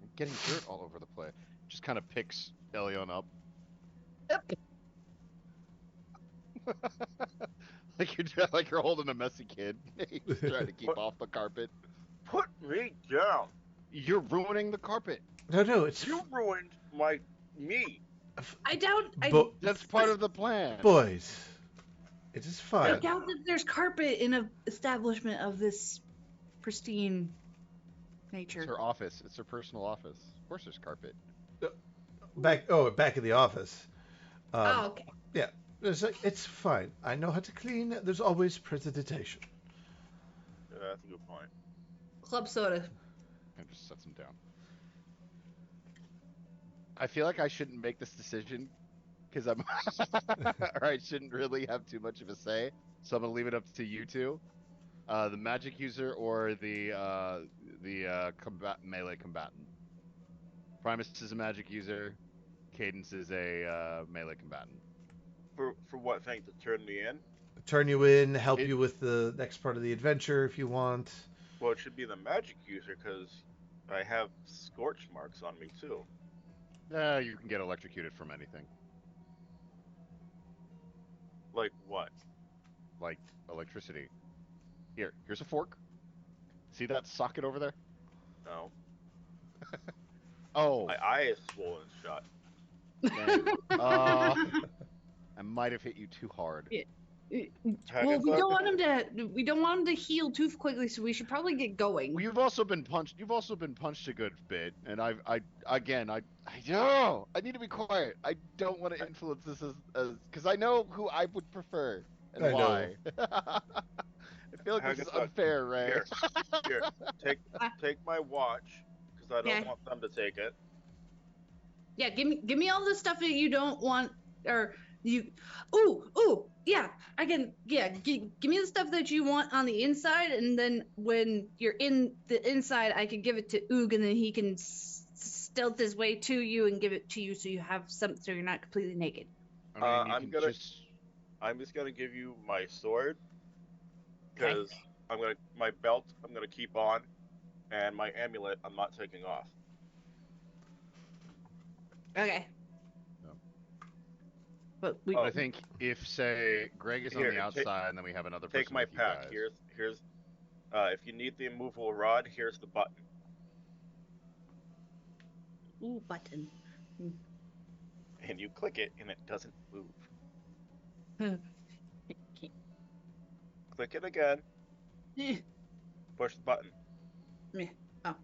I'm getting dirt all over the place. Just kind of picks Elion up. like you're holding a messy kid. He's trying to keep off the carpet. Put me down. You're ruining the carpet. No, it's... You ruined me. I doubt. That's part of the plan. Boys, it is I fine. doubt that there's carpet in an establishment of this pristine nature. It's her office. It's her personal office. Of course, there's carpet. Back in the office. Oh, okay. Yeah, it's fine. I know how to clean. There's always prestidigitation. Yeah, that's a good point. Club soda. And just sets him down. I feel like I shouldn't make this decision because I'm, or I shouldn't really have too much of a say. So I'm gonna leave it up to you two, the magic user or the melee combatant. Primus is a magic user. Cadence is a melee combatant. For what thing? To turn me in? Turn you in, help you with the next part of the adventure if you want. Well, it should be the magic user because I have scorch marks on me too. You can get electrocuted from anything. Like what? Like electricity. Here's a fork. See that socket over there? No. Oh. My eye is swollen shut. I might have hit you too hard. Yeah. Well, we don't want him to heal too quickly, so we should probably get going. Well, you've also been punched a good bit, and I need to be quiet. I don't want to influence this as because I know who I would prefer and why. I feel like this is unfair, Ray. Here, take my watch because I don't want them to take it. Yeah, give me all the stuff that you don't want, or you. Yeah, I can. Yeah, give me the stuff that you want on the inside, and then when you're in the inside, I can give it to Oog, and then he can stealth his way to you and give it to you, so you have something, so you're not completely naked. I'm just gonna give you my sword because my belt I'm gonna keep on, and my amulet I'm not taking off. Okay. But I think if, say, Greg is on the outside and then we have another person. Take my pack. Guys. Here's if you need the immovable rod, here's the button. Ooh, button. And you click it and it doesn't move. Click it again. Push the button. Oh,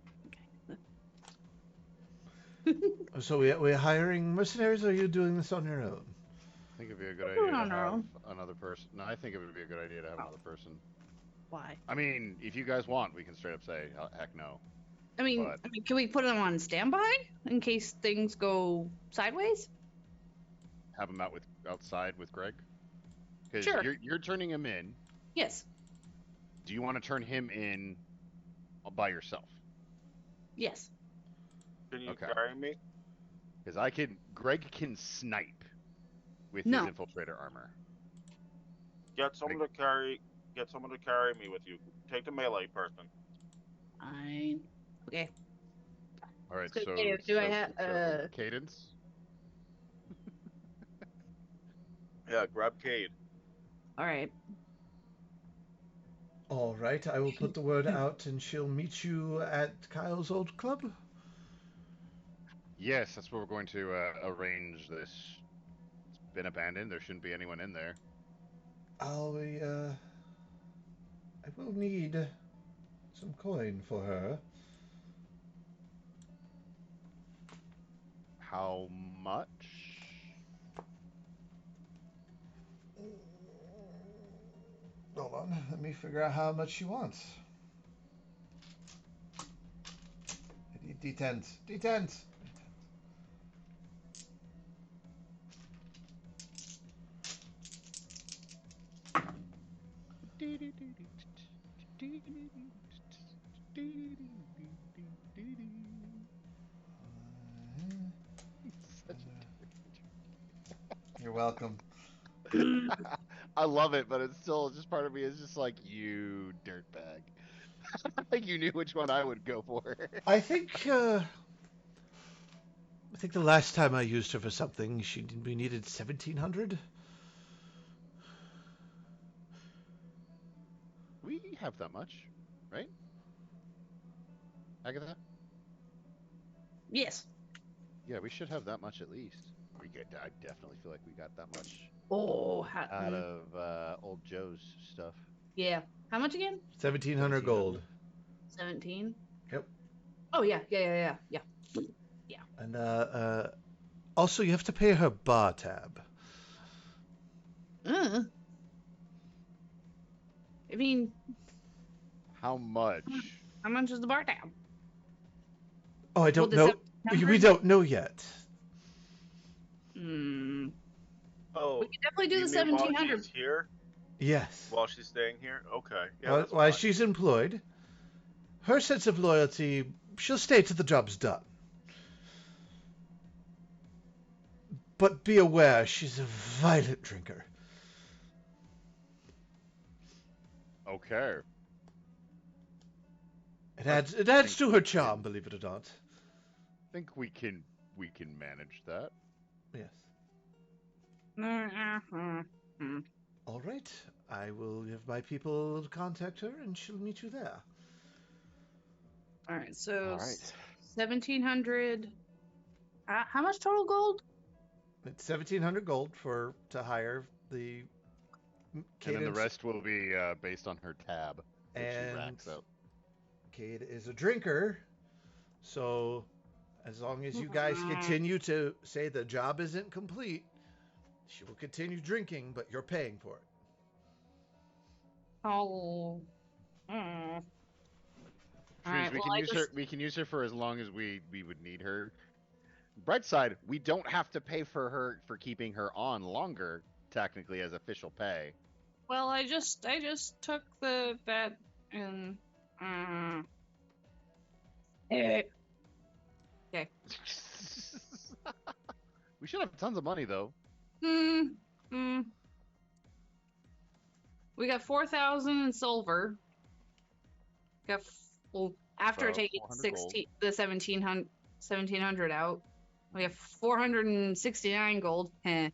okay. So we're hiring mercenaries, or are you doing this on your own? I think it'd be a good idea to have another person. No, I think it would be a good idea to have another person. Why? I mean, if you guys want, we can straight up say, heck no. I mean, can we put them on standby in case things go sideways? Have him outside with Greg? Because you're turning him in. Yes. Do you want to turn him in by yourself? Yes. Can you carry me? Because Greg can snipe with his infiltrator armor. Get someone to carry me with you. Take the melee person. Fine. Okay. All right. So, do I have Cadence? Yeah, grab Cade. All right. All right, I will put the word out, and she'll meet you at Kyle's old club. Yes, that's where we're going to arrange this. It's been abandoned. There shouldn't be anyone in there. I will need some coin for her. How much? on. Let me figure out how much she wants. I need D10s. D10s! You're welcome. I love it, but it's still just part of me is just like, you dirtbag. Like you knew which one I would go for. I think the last time I used her for something, we needed 1,700. We have that much, right? Agatha? Yes. Yeah, we should have that much at least. I definitely feel like we got that much Oh, out of old Joe's stuff. yeah. How much again? 1,700 gold. 17. Yep. Oh yeah. And also you have to pay her bar tab. I mean, How much? how much is the bar tab? Oh, I don't the know. 1,700? We don't know yet. Oh, We could definitely do you the mean while 1,700. she's here? While While she's staying here? Okay. Yeah, that's while fine. she's employed, her sense of loyalty, she'll stay till the job's done. But be aware, she's a violent drinker. Okay. It adds to her charm, believe it or not. I think we can manage that. Yes. All right. I will have my people contact her, and she'll meet you there. All right. So All right. 1,700. How much total gold? It's 1,700 gold to hire the And then the rest will be based on her tab that she And racks up. Cade is a drinker, so as long as you guys continue to say the job isn't complete, she will continue drinking, but you're paying for it. Oh. Trees, Alright, we can use her for as long as we would need her. Bright side, we don't have to pay for her for keeping her on longer, technically as official pay. Well, I just took that and okay. We should have tons of money though. We got 4,000 in silver. After taking 1,700 out, we have 469 gold, and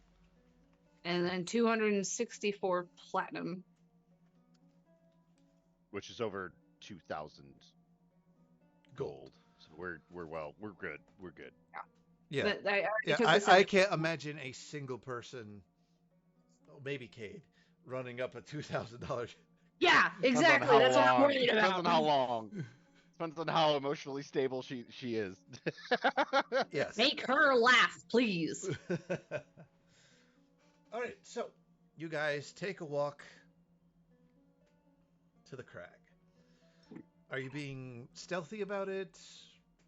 then 264 platinum, which is over 2,000 gold. So we're good. We're good. Yeah. But I can't imagine a single person, maybe Cade, running up a $2,000. Yeah, exactly. That's what I'm worried about. Depends on how long. Depends on how emotionally stable she is. Yes. Make her laugh, please. All right, so you guys take a walk to the crag. Are you being stealthy about it?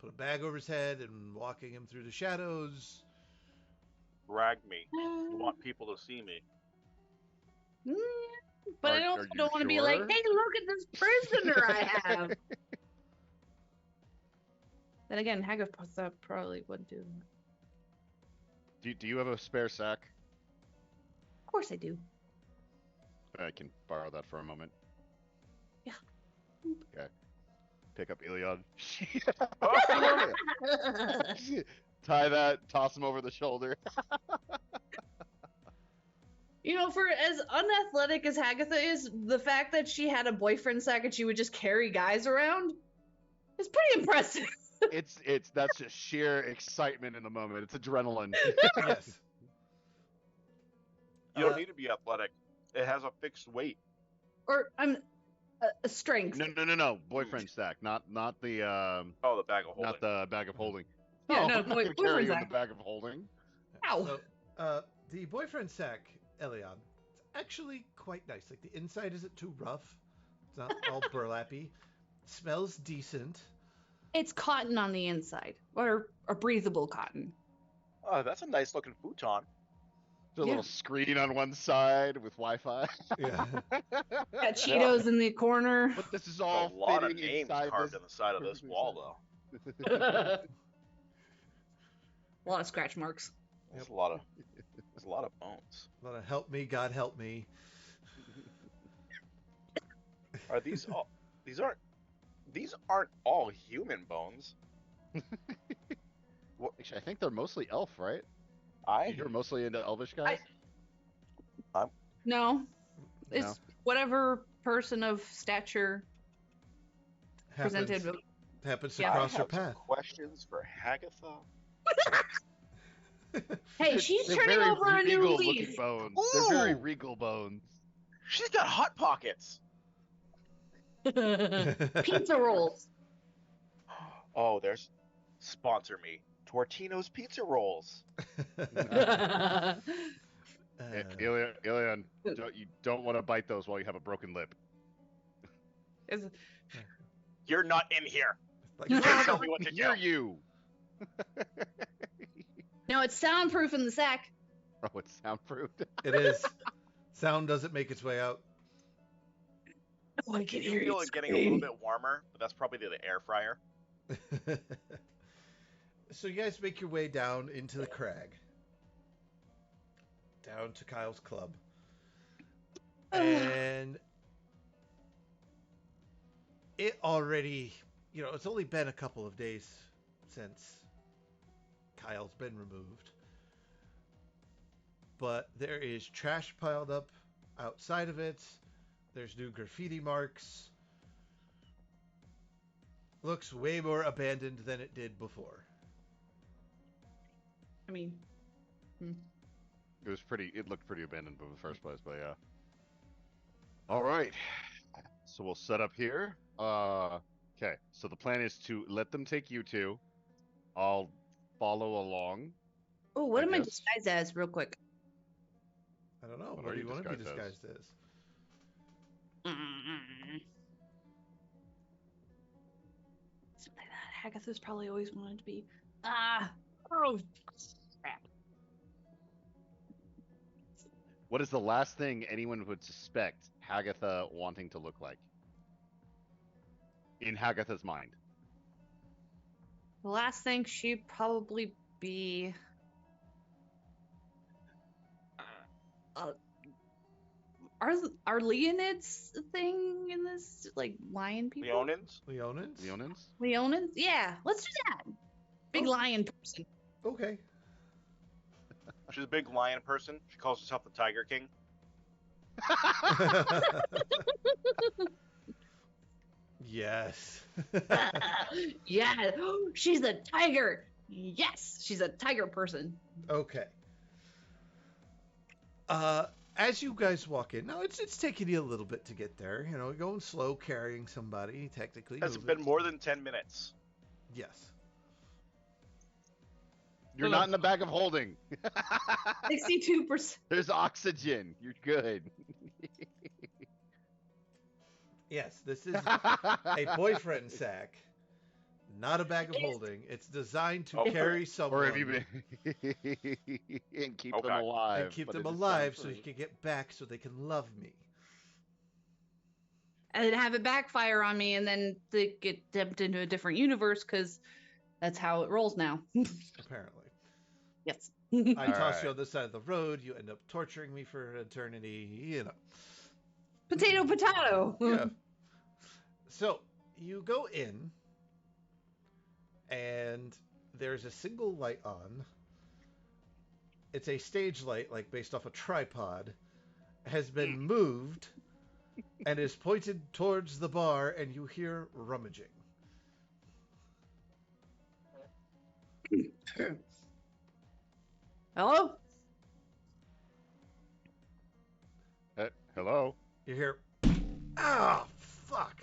Put a bag over his head and walking him through the shadows? Drag me. You want people to see me. But I don't want to be like, hey, look at this prisoner I have. Then again, Hagatha probably would do that. Do you have a spare sack? Of course I do. I can borrow that for a moment. Yeah. Okay. Pick up Elion. Tie that, toss him over the shoulder. You know, for as unathletic as Hagatha is, the fact that she had a boyfriend sack and she would just carry guys around is pretty impressive. That's just sheer excitement in the moment. It's adrenaline. Yes. You don't need to be athletic. It has a fixed weight. Or a strength. No. Boyfriend sack, not the the bag of holding. not the bag of holding. Yeah, I'm not gonna carry you in the sack. bag of holding. Ow. So, the boyfriend sack, Elion, it's actually quite nice. Like the inside isn't too rough. It's not all burlappy. Smells decent. It's cotton on the inside, or a breathable cotton. Oh, that's a nice looking futon. There's a little screen on one side with Wi-Fi. Yeah. Got Cheetos in the corner. But this is There's all a lot of fitting names inside carved this on the side of this perfectly wall, sized- though. A lot of scratch marks. There's a lot of bones. A lot of help me, God help me. Are these all? These aren't all human bones. Actually, I think they're mostly elf, right? I You're mostly into elvish guys. No, it's whatever person of stature presented. Happens to Yeah. cross I her have some path. questions for Hagatha. Hey, she's They're turning very over a new regal leaf. looking bones. They're very Ooh! regal bones. She's got hot pockets. Pizza rolls. Oh, there's sponsor me. Tortino's pizza rolls. Elion, you don't want to bite those while you have a broken lip. You're not in here. Like, You can't tell me what to Hear do. you. No, it's soundproof in the sack. Oh, it's soundproof. it is. Sound doesn't make its way out. Oh, I You can do hear feel you it getting a little bit warmer, but that's probably the air fryer. So you guys make your way down into the crag. Down to Kyle's club. And it already, it's only been a couple of days since Kyle's been removed. But there is trash piled up outside of it. There's new graffiti marks. Looks way more abandoned than it did before. I mean, It looked pretty abandoned in the first place, but yeah. All right. So we'll set up here. Okay. So the plan is to let them take you two. I'll follow along. oh, what am I guess. disguised as, real quick? I don't know. What What are do you you want to be disguised disguised as? Something like that Hagatha's probably always wanted to be. Crap. What is the last thing anyone would suspect Hagatha wanting to look like? In Hagatha's mind. The last thing she'd probably be. Are Leonids a thing in this? Like lion people? Leonins? Leonins? Leonins? Yeah, let's do that. Big lion person. Okay. She's a big lion person. She calls herself the Tiger King. Yes. Yeah, she's a tiger. Yes, she's a tiger person. Okay. As you guys walk in, now it's taking you a little bit to get there. Going slow, carrying somebody, technically. Has it moving. been more than 10 minutes? Yes. You're not in the bag of holding. 62%. There's oxygen. You're good. Yes, this is a boyfriend sack, not a bag of holding. It's designed to carry someone. Or have you been and keep them alive? And keep but them it is alive so soundproof. you can get back so they can love me. And then have it backfire on me, and then they get dumped into a different universe because that's how it rolls now. Apparently. Yes. I toss you on the side of the road. You end up torturing me for an eternity, Potato, potato. Yeah. So you go in, and there's a single light on. It's a stage light, like based off a tripod, has been moved, and is pointed towards the bar, and you hear rummaging. Hello? Hello? You hear, ah, fuck,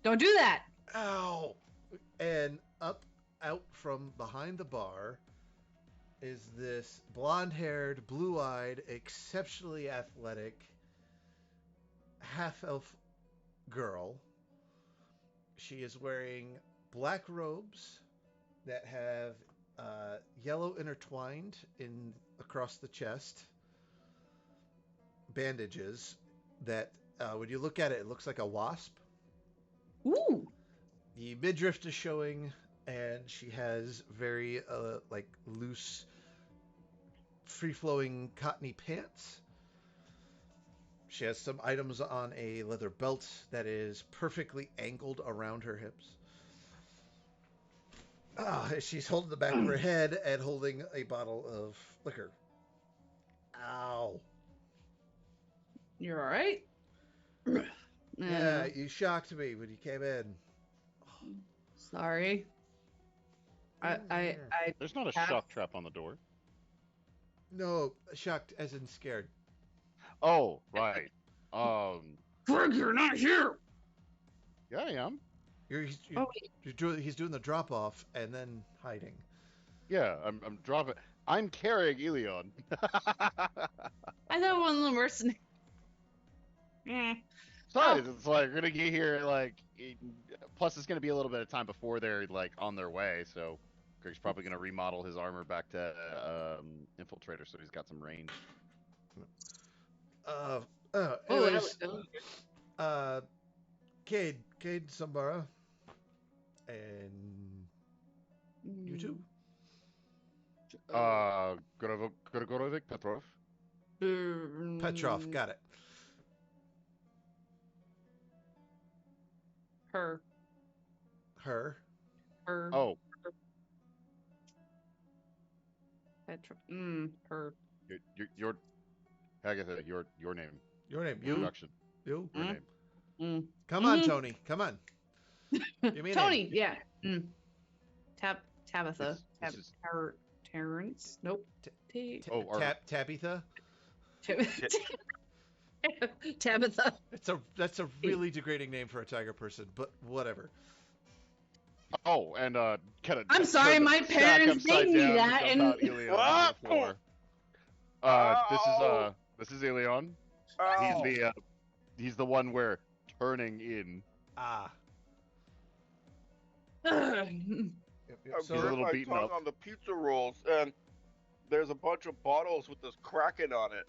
Don't do that. ow, and out from behind the bar is this blonde-haired, blue-eyed, exceptionally athletic half-elf girl. She is wearing black robes that have yellow intertwined across the chest, bandages that, when you look at it, it looks like a wasp. Ooh. The midriff is showing, and she has very loose, free-flowing cottony pants. She has some items on a leather belt that is perfectly angled around her hips. She's holding the back of her head and holding a bottle of liquor. Ow. You're all right? Yeah, you shocked me when you came in. Sorry. I There's not a have- shock trap on the door. No, shocked as in scared. Oh, right. Greg, you're not here. Yeah, I am. He's doing the drop off and then hiding. Yeah, I'm dropping. I'm carrying Elion. I thought one of the mercenaries. Besides, it's like we're gonna get here plus it's gonna be a little bit of time before they're on their way, so Greg's probably gonna remodel his armor back to infiltrator, so he's got some range. Anyways, Cade Sambara, and you too. Gorovic Petrov. Petrov, got it. Her. Oh, Petra. Her. your Agatha, your name. Your name, you. Introduction. You. Your name. Come on, Tony. Come on. Give me a Tony, name. yeah. Tabitha. This is- Terrence. Nope. Tabitha. Tabitha. That's a really degrading name for a tiger person, but whatever. Oh, and kind of. I'm sorry, my parents named me that, and this is Elion. He's the one we're turning in. I'm So, a getting little my beaten tongue up. on the pizza rolls, and there's a bunch of bottles with this Kraken on it.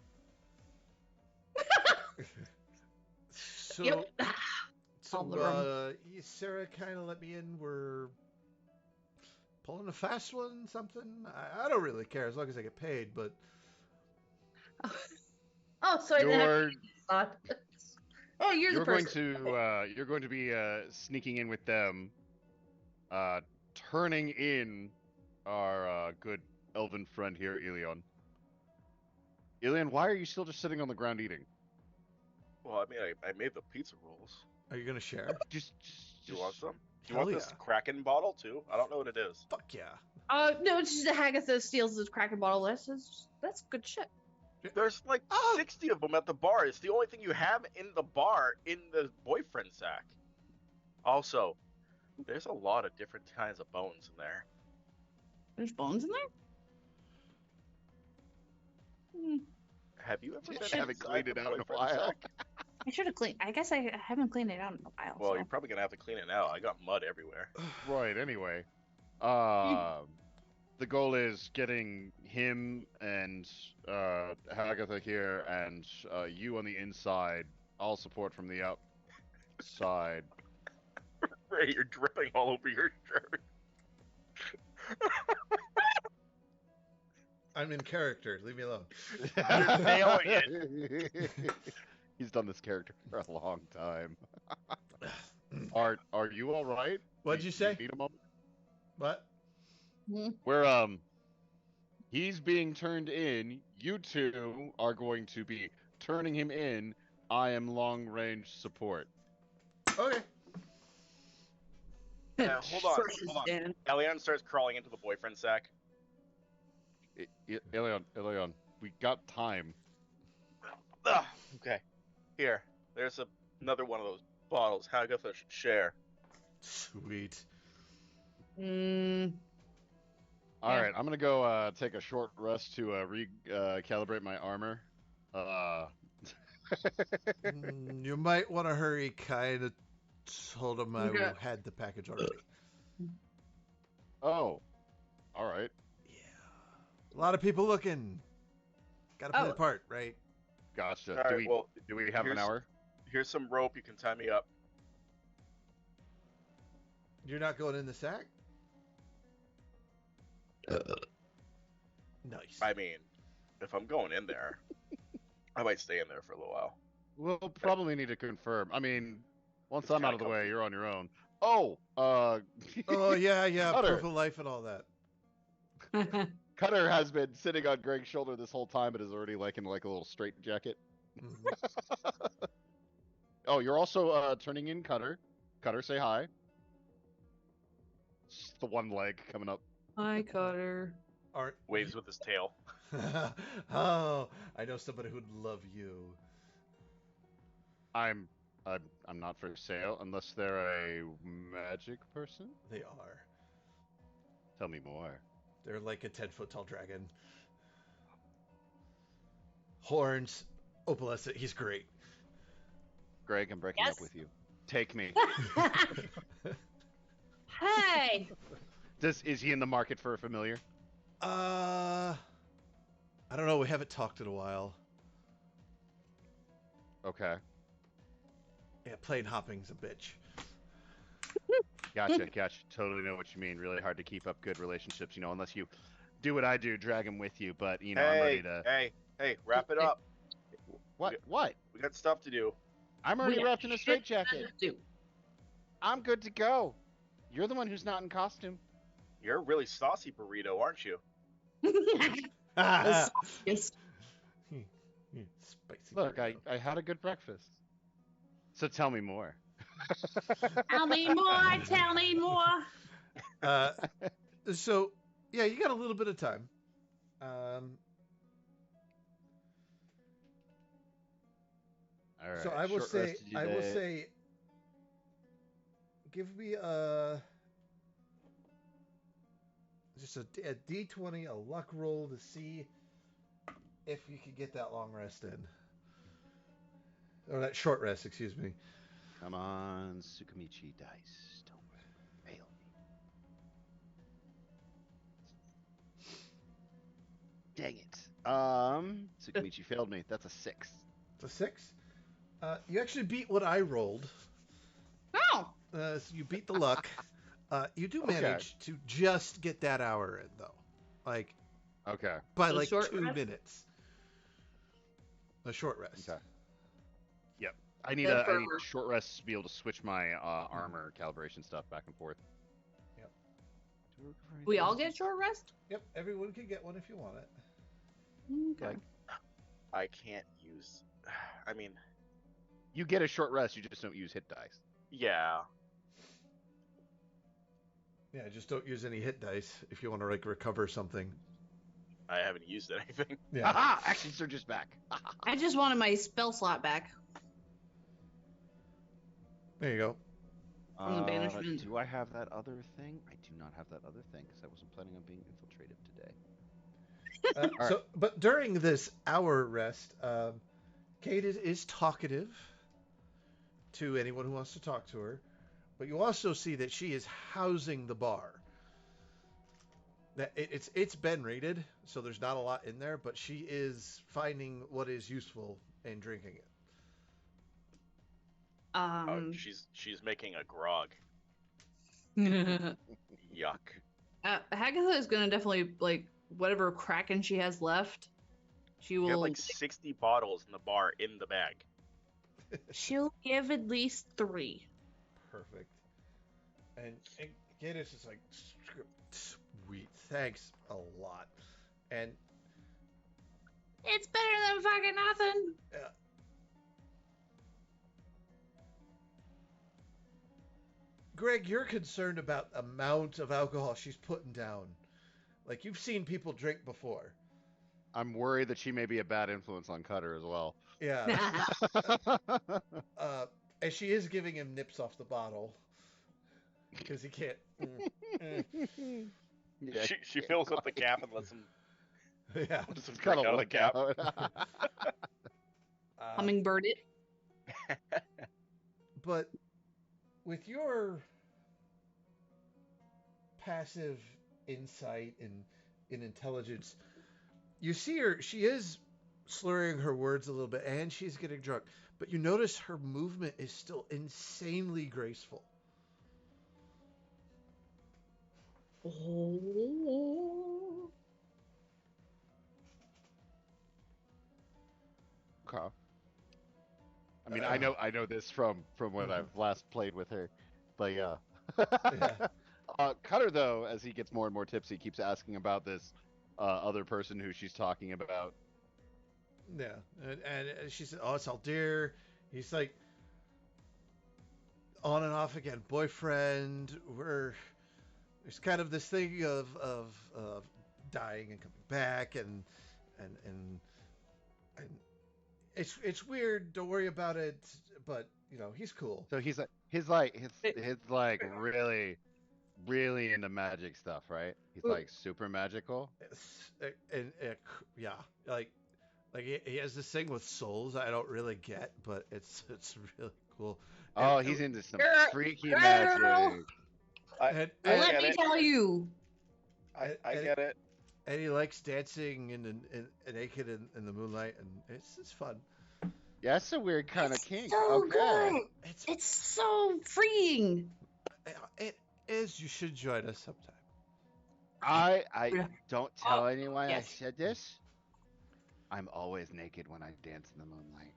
Yep. Sarah kind of let me in. We're pulling a fast one, something. I don't really care as long as I get paid, but Oh, so I didn't have to thought. Oh, you're the person. You're going to be sneaking in with them, turning in our good elven friend here, Elion. Elion, why are you still just sitting on the ground eating? Well, I mean, I made the pizza rolls. are you gonna share? Just You want some? Do you Hell want this yeah. Kraken bottle too? I don't know what it is. Fuck yeah. No, it's just that Hagatha steals the Kraken bottle. That's good shit. There's like 60 of them at the bar. It's the only thing you have in the bar in the boyfriend sack. Also, there's a lot of different kinds of bones in there. There's bones in there? Have you ever been haven't inside cleaned it the out in a boyfriend while. sack? I should have cleaned. I guess I haven't cleaned it out in a while. Well, so. you're probably gonna have to clean it now. I got mud everywhere. Right, anyway. The goal is getting him and Hagatha here and you on the inside. All support from the outside. Ray, you're dripping all over your shirt. I'm in character. Leave me alone. You're nailing it. He's done this character for a long time. Are you all right? What'd you say? Need a moment? What? Where he's being turned in. You two are going to be turning him in. I am long range support. Okay. Hold on. Elion starts crawling into the boyfriend sack. Elion, we got time. Okay. Here. There's another one of those bottles. Hagatha should share. Sweet. All right, I'm gonna go take a short rest to recalibrate my armor. You might want to hurry. Kind of told him I Okay. had the package already. Oh, all right. Yeah. A lot of people looking. Got to play the Oh. part, right? Gotcha. All right, well, do we have an hour? Here's some rope. You can tie me up. You're not going in the sack? Nice. I mean, if I'm going in there, I might stay in there for a little while. We'll probably need to confirm. I mean, once It's I'm out kinda of the way, comfy. you're on your own. Oh, Oh, yeah. Cutter. Proof of life and all that. Cutter has been sitting on Greg's shoulder this whole time, but is already like in like a little straight jacket. Mhm. Oh, you're also turning in Cutter. Cutter, say hi. Just the one leg coming up. Hi, Cutter. Aren't Waves with his tail. Oh, I know somebody who'd love you. I'm not for sale unless they're a magic person. They are. Tell me more. They're like a 10-foot tall dragon. Horns. Opalescent. He's great. Greg, I'm breaking Yes. up with you. Take me. Hey. Is he in the market for a familiar? I don't know. We haven't talked in a while. Okay. Yeah, plane hopping's a bitch. Gotcha. Totally know what you mean. Really hard to keep up good relationships, unless you do what I do, drag them with you. But I'm ready to. Hey, wrap it up. What? We got stuff to do. I'm already We wrapped in a have straitjacket. shit to I'm good to go. You're the one who's not in costume. You're a really saucy burrito, aren't you? do. Yes. Spicy. Look, burrito. I had a good breakfast. So tell me more. Tell me more. Tell me more. So, yeah, you got a little bit of time. All right. So I will short say, rest today. give me just a D20, a luck roll to see if you can get that long rest in, or that short rest, excuse me. Come on, Tsukamichi dice. Don't fail me. Dang it. Tsukamichi failed me. That's a 6. It's a 6. You actually beat what I rolled. Oh. So you beat the luck. You do manage to just get that hour in, though. Like, Okay. by So like short 2 rest? minutes. A short rest. Okay. Yep. I need Good a for- short rest to be able to switch my armor calibration stuff back and forth. Yep. We all get short rest? Yep, everyone can get one if you want it. Okay. I can't use. I mean, You get a short rest, you just don't use hit dice. yeah. Yeah, just don't use any hit dice if you want to like recover something. I haven't used anything. Yeah. Aha! Action surge is back. I just wanted my spell slot back. There you go. From the banishment. Do I have that other thing? I do not have that other thing because I wasn't planning on being infiltrated today. But during this hour rest, Kate is talkative to anyone who wants to talk to her, but you also see that she is housing the bar. That it's been raided, so there's not a lot in there, but she is finding what is useful and drinking it. She's making a grog. Yuck. Hagatha is gonna definitely like whatever kraken she has left. She You will. have like 60 bottles in the bar in the bag. She'll give at least 3. Perfect. And Kate is just like, sweet, thanks a lot. And It's better than fucking nothing. Greg, you're concerned about the amount of alcohol she's putting down. Like, you've seen people drink before. I'm worried that she may be a bad influence on Cutter as well. Yeah. And she is giving him nips off the bottle. Because he can't. Yeah, She fills up the cap and lets him Yeah. drink kind out of the cap. Hummingbird it. But with your passive insight and in intelligence, you see her. She is slurring her words a little bit, and she's getting drunk. But you notice her movement is still insanely graceful. Oh. Okay. I mean, I know this from when I've last played with her, but yeah. Yeah. Cutter though, as he gets more and more tipsy, keeps asking about this other person who she's talking about. Yeah, and she said, "Oh, it's Aldir." He's like, on and off again, boyfriend. There's kind of this thing of dying and coming back, and and and and it's weird. Don't worry about it. But he's cool. So he's like really into magic stuff, right? He's like super magical. Yeah, like he has this thing with souls I don't really get, but it's really cool. Oh, And- he's into some Girl, freaky girl. magic. and, Let get me it. tell you. I get it. and he likes dancing in naked in the moonlight, and it's fun. Yeah, that's a weird kind of It's kink. so Okay. good. It's so freeing. It is. You should join us sometime. I don't tell anyone yes. I said this. I'm always naked when I dance in the moonlight.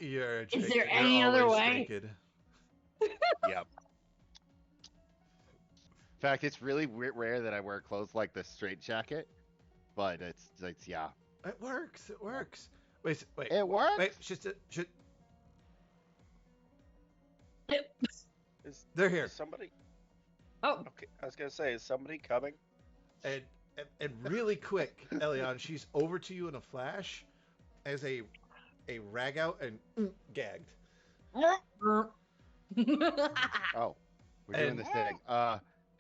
You're a Is Jake. there You're any other always way? naked. Yep. In fact, it's really rare that I wear clothes like the straight jacket, but it's yeah. It works. It works. Wait. It works. Wait. They're here. Is somebody? Oh, Okay, I was gonna say, is somebody coming? And really quick, Elion, she's over to you in a flash as a rag out and gagged. Oh, we're doing And- this thing.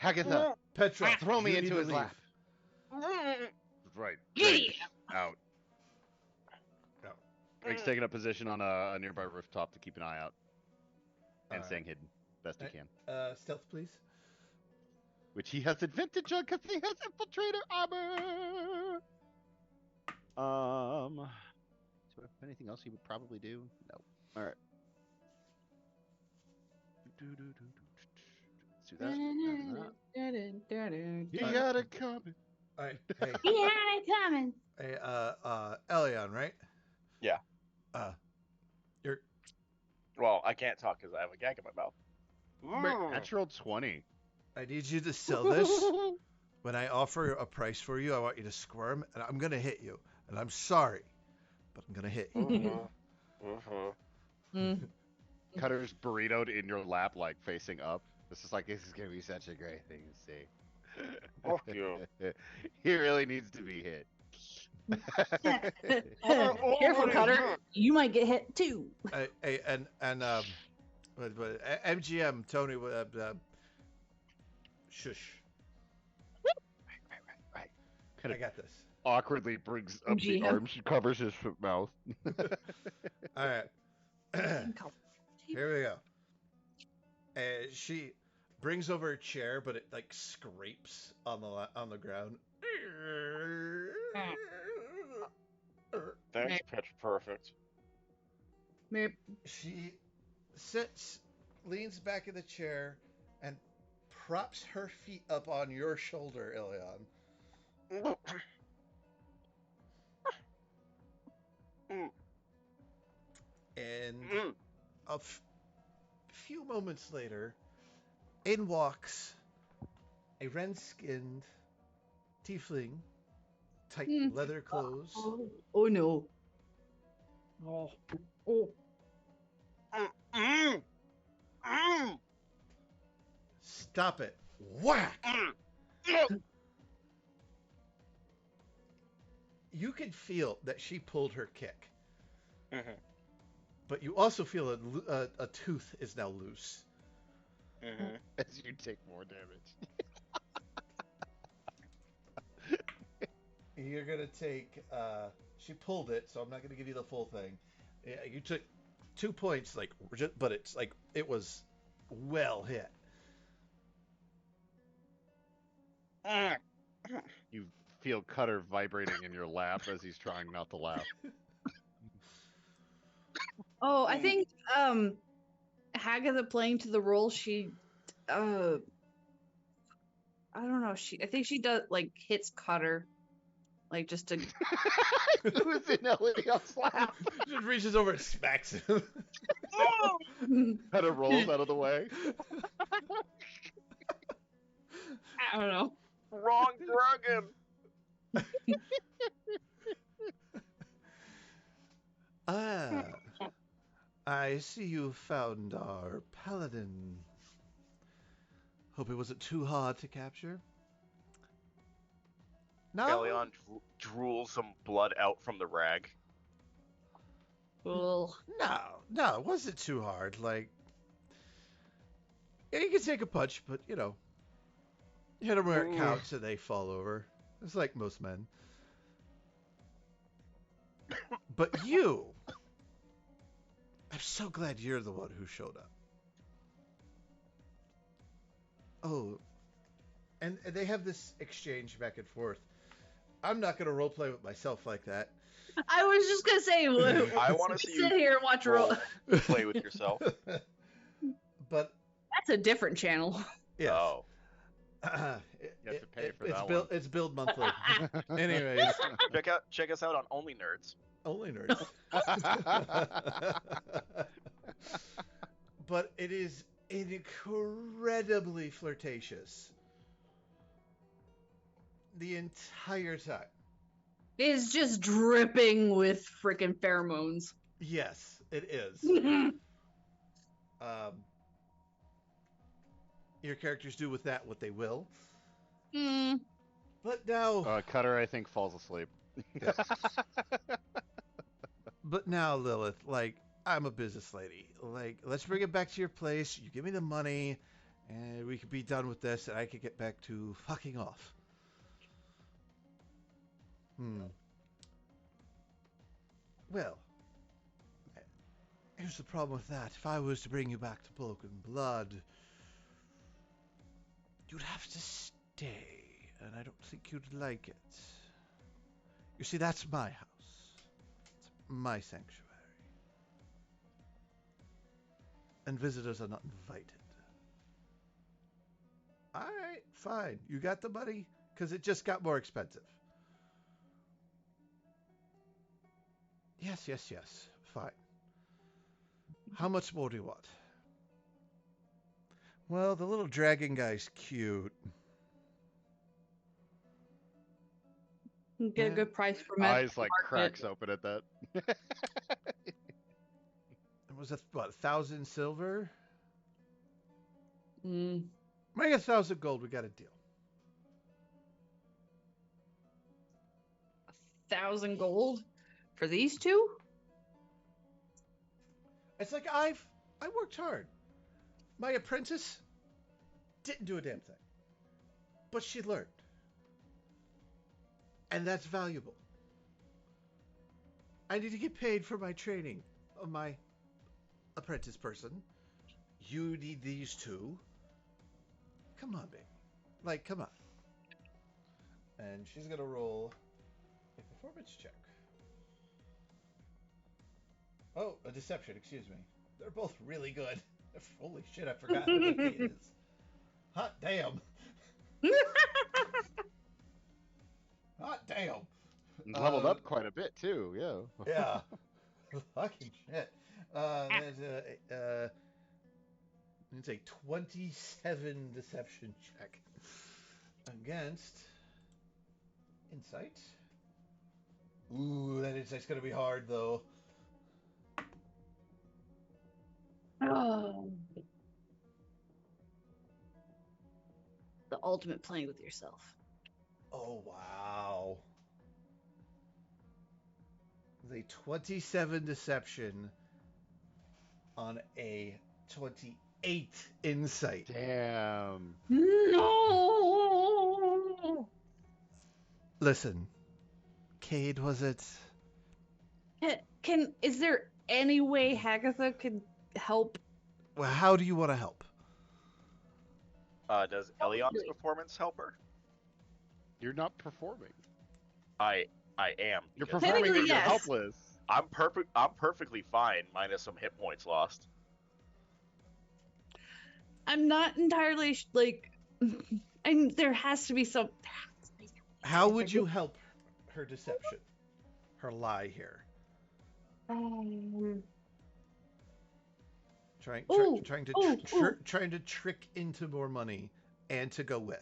Hagatha, Petra, throw me you need into to his leave. lap. Right. Yeah. Out. No. Greg's taking a position on a nearby rooftop to keep an eye out and Alright. staying hidden best he can. Stealth, please. Which he has advantage on because he has infiltrator armor. So if anything else he would probably do? No. All right. Let's do that. He got it coming. All right. Hey, he had it coming. hey, Elion, right? Yeah. You're Well, I can't talk because I have a gag in my mouth. Natural 20. I need you to sell this. When I offer a price for you, I want you to squirm, and I'm gonna hit you. And I'm sorry, but I'm gonna hit you. Mm. Cutter's burritoed in your lap, like facing up. This is gonna be such a great thing to see. Fuck you. He really needs to be hit. Careful, Cutter. You might get hit too. Hey, and but MGM Tony, shush. Right. I got this. Awkwardly brings up the GM. arm. She covers his mouth. All right. Here we go. And she brings over a chair, but it like scrapes on the ground. Thanks, Pitch Perfect. Meep. She sits, leans back in the chair, and props her feet up on your shoulder, Elion. And a few moments later, in walks a ren-skinned tiefling, tight leather clothes. Oh no. Oh. Stop it. Whack! You can feel that she pulled her kick, but you also feel a tooth is now loose. Mhm. as you take more damage. You're gonna take. She pulled it, so I'm not gonna give you the full thing. Yeah, you took 2 points, but it's like it was well hit. You feel Cutter vibrating in your lap as he's trying not to laugh. Oh, I think Hagatha playing to the role, she I don't know, I think she does like hits Cutter. Like just to Who's in Elion's lap? Just reaches over and smacks him. Cutter rolls out of the way. I don't know. Wrong dragon. Ah, I see you found our paladin. Hope it wasn't too hard to capture. No, Elion drools some blood out from the rag. Cool. no, it wasn't too hard. Like, yeah, you can take a punch, but you hit them where it counts and they fall over. It's like most men. But I'm so glad you're the one who showed up. Oh, and they have this exchange back and forth. I'm not going to roleplay with myself like that. I was just gonna say, I want to see sit you here and watch roll. play with yourself. But That's a different channel. yes. Oh. You have to pay for that one. It's billed monthly. Anyways, Check us out on Only Nerds. only nerds. But it is incredibly flirtatious the entire time. It's just dripping with freaking pheromones. Yes, it is. Your characters do with that what they will. Mm. But now, Cutter, I think, falls asleep. but now, Lilith, like, I'm a business lady. Like, let's bring it back to your place. You give me the money, and we could be done with this, and I could get back to fucking off. Well, here's the problem with that. If I was to bring you back to Broken Blood, you'd have to stay, and I don't think you'd like it. You see, that's my house. It's my sanctuary. And visitors are not invited. Alright, fine. You got the money? Because it just got more expensive. Yes. Fine. How much more do you want? Well, the little dragon guy's cute. Get a good price for men. Eyes like cracks open at that. It was 1,000 silver? Make 1,000 gold. We got a deal. 1,000 gold for these two? It's like I worked hard. My apprentice didn't do a damn thing, but she learned, and that's valuable. I need to get paid for my training of my apprentice person. You need these two. Come on, baby. Like, come on. And she's gonna roll a performance check. Oh, a deception, excuse me. They're both really good. Holy shit, I forgot how good it is. Hot damn. Hot damn. Leveled up quite a bit, too, yeah. Yeah. Fucking shit. It's a 27 deception check against insight. Ooh, that insight's gonna be hard, though. Oh. The ultimate playing with yourself. Oh, wow. The 27 deception on a 28 8 insight. Damn. No. Listen, Cade, was it? Is there any way Hagatha could help? Well, how do you want to help? Does Elion's performance help her? You're not performing. I am. You're because performing that Technically, you're yes. helpless. I'm perfectly fine, minus some hit points lost. I'm not entirely like. There has to be some. How would you help her deception? Her lie here. Um, Trying Ooh, to ooh, ooh. trying to trick into more money and to go with.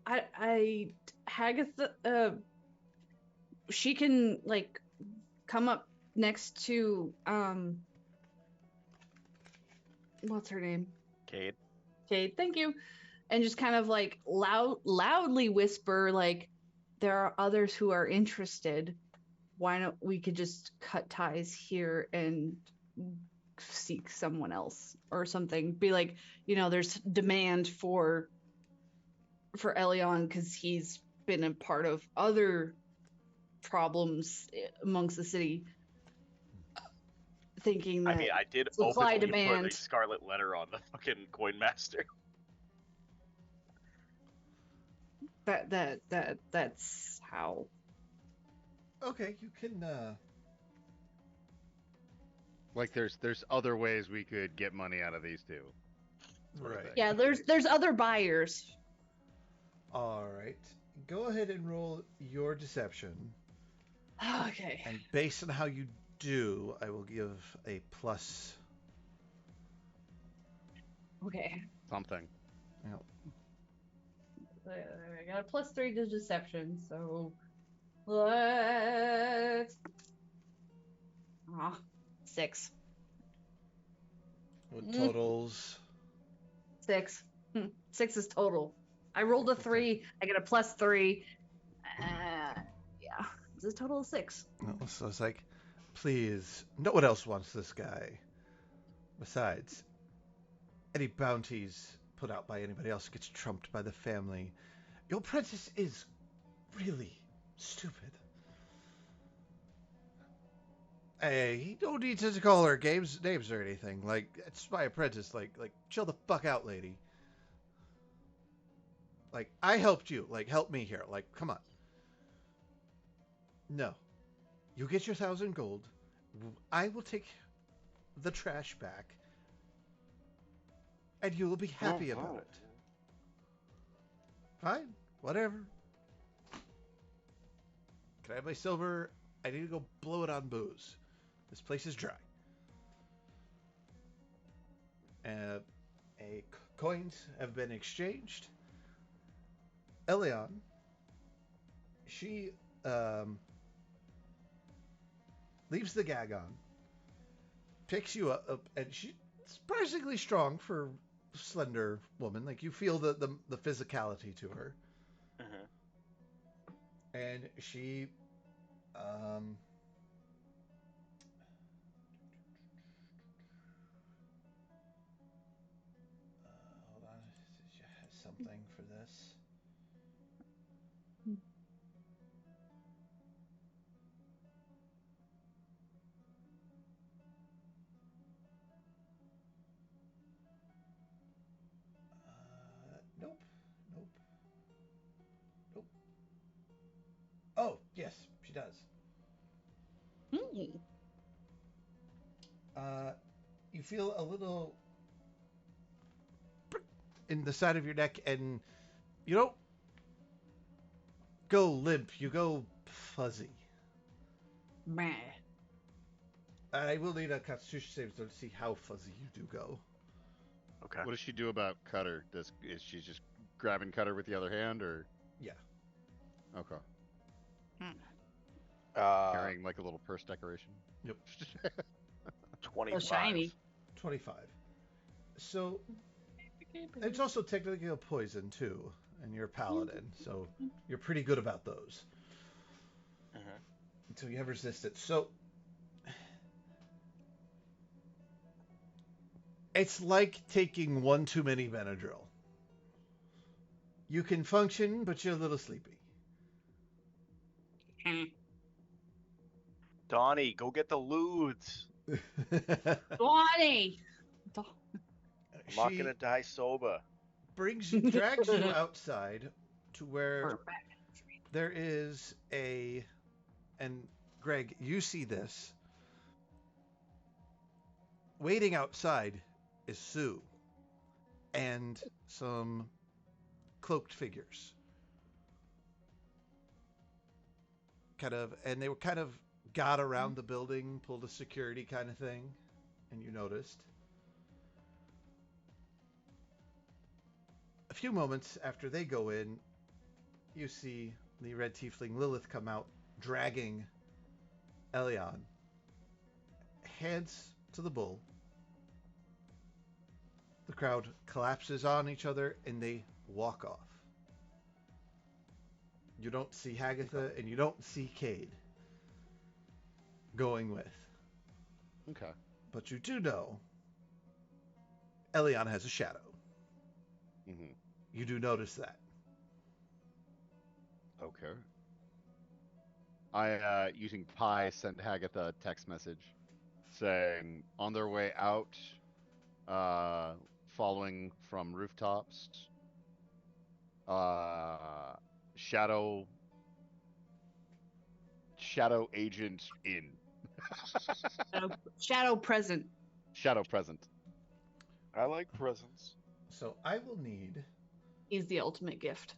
I Hagatha, she can like come up next to what's her name? Cade. Jade, thank you. And just kind of like loudly whisper like, there are others who are interested. Why don't we could just cut ties here and seek someone else or something? Be like, there's demand for Elion because he's been a part of other problems amongst the city. Thinking that I mean, I did supply openly demand. put a scarlet letter on the fucking coin master. That's how. Okay, you can. Like there's other ways we could get money out of these two. Sort of Right. thing. Yeah, there's other buyers. All right. Go ahead and roll your deception. Okay. And based on how you do, I will give a plus. Okay. Something. Yep. I got a +3 to deception, so let's. 6. What totals? 6. 6 is total. I rolled a 3. I got a +3. Yeah, it's a total of 6. So it's like, please, no one else wants this guy. Besides, any bounties put out by anybody else gets trumped by the family. Your apprentice is really stupid. Hey, he don't need to call her names or anything. Like, it's my apprentice. Like, chill the fuck out, lady. Like, I helped you. Like, help me here. Like, come on. No. You get your 1,000 gold. I will take the trash back. And you will be happy about it. Fine. Whatever. Can I have my silver? I need to go blow it on booze. This place is dry. Coins have been exchanged. Elion, she leaves the gag on, picks you up, and she's surprisingly strong for a slender woman. Like, you feel the physicality to her. Mm-hmm. And she hold on, she has something for this. Nope. Oh, yes, she does. You feel a little in the side of your neck, and you don't go limp, you go fuzzy. Meh. I will need a Constitution save to see how fuzzy you do go. Okay. What does she do about Cutter? Is she just grabbing Cutter with the other hand, or? Yeah. Okay. Carrying Carrying like a little purse decoration. Yep. 25. So shiny. 25. So it's also technically a poison too, and you're a paladin, so you're pretty good about those. Mm-hmm. So you have resistance. So It's like taking one too many Benadryl. You can function, but you're a little sleepy. Donnie, go get the lewds. Donnie! I'm not She gonna die sober. drags you outside to where We're back. there is and Greg, you see this. Waiting outside is Sue and some cloaked figures. And they were kind of got around the building, pulled a security kind of thing, and you noticed. A few moments after they go in, you see the red tiefling Lilith come out, dragging Elion, hands to the bull. The crowd collapses on each other and they walk off. You don't see Hagatha and you don't see Cade going with. Okay. But you do know Elion has a shadow. Mm-hmm. You do notice that. Okay. I, using Pi, sent Hagatha a text message saying on their way out, following from rooftops, shadow agent in. Shadow present. Shadow present. I like presents. So I will need He's the ultimate gift.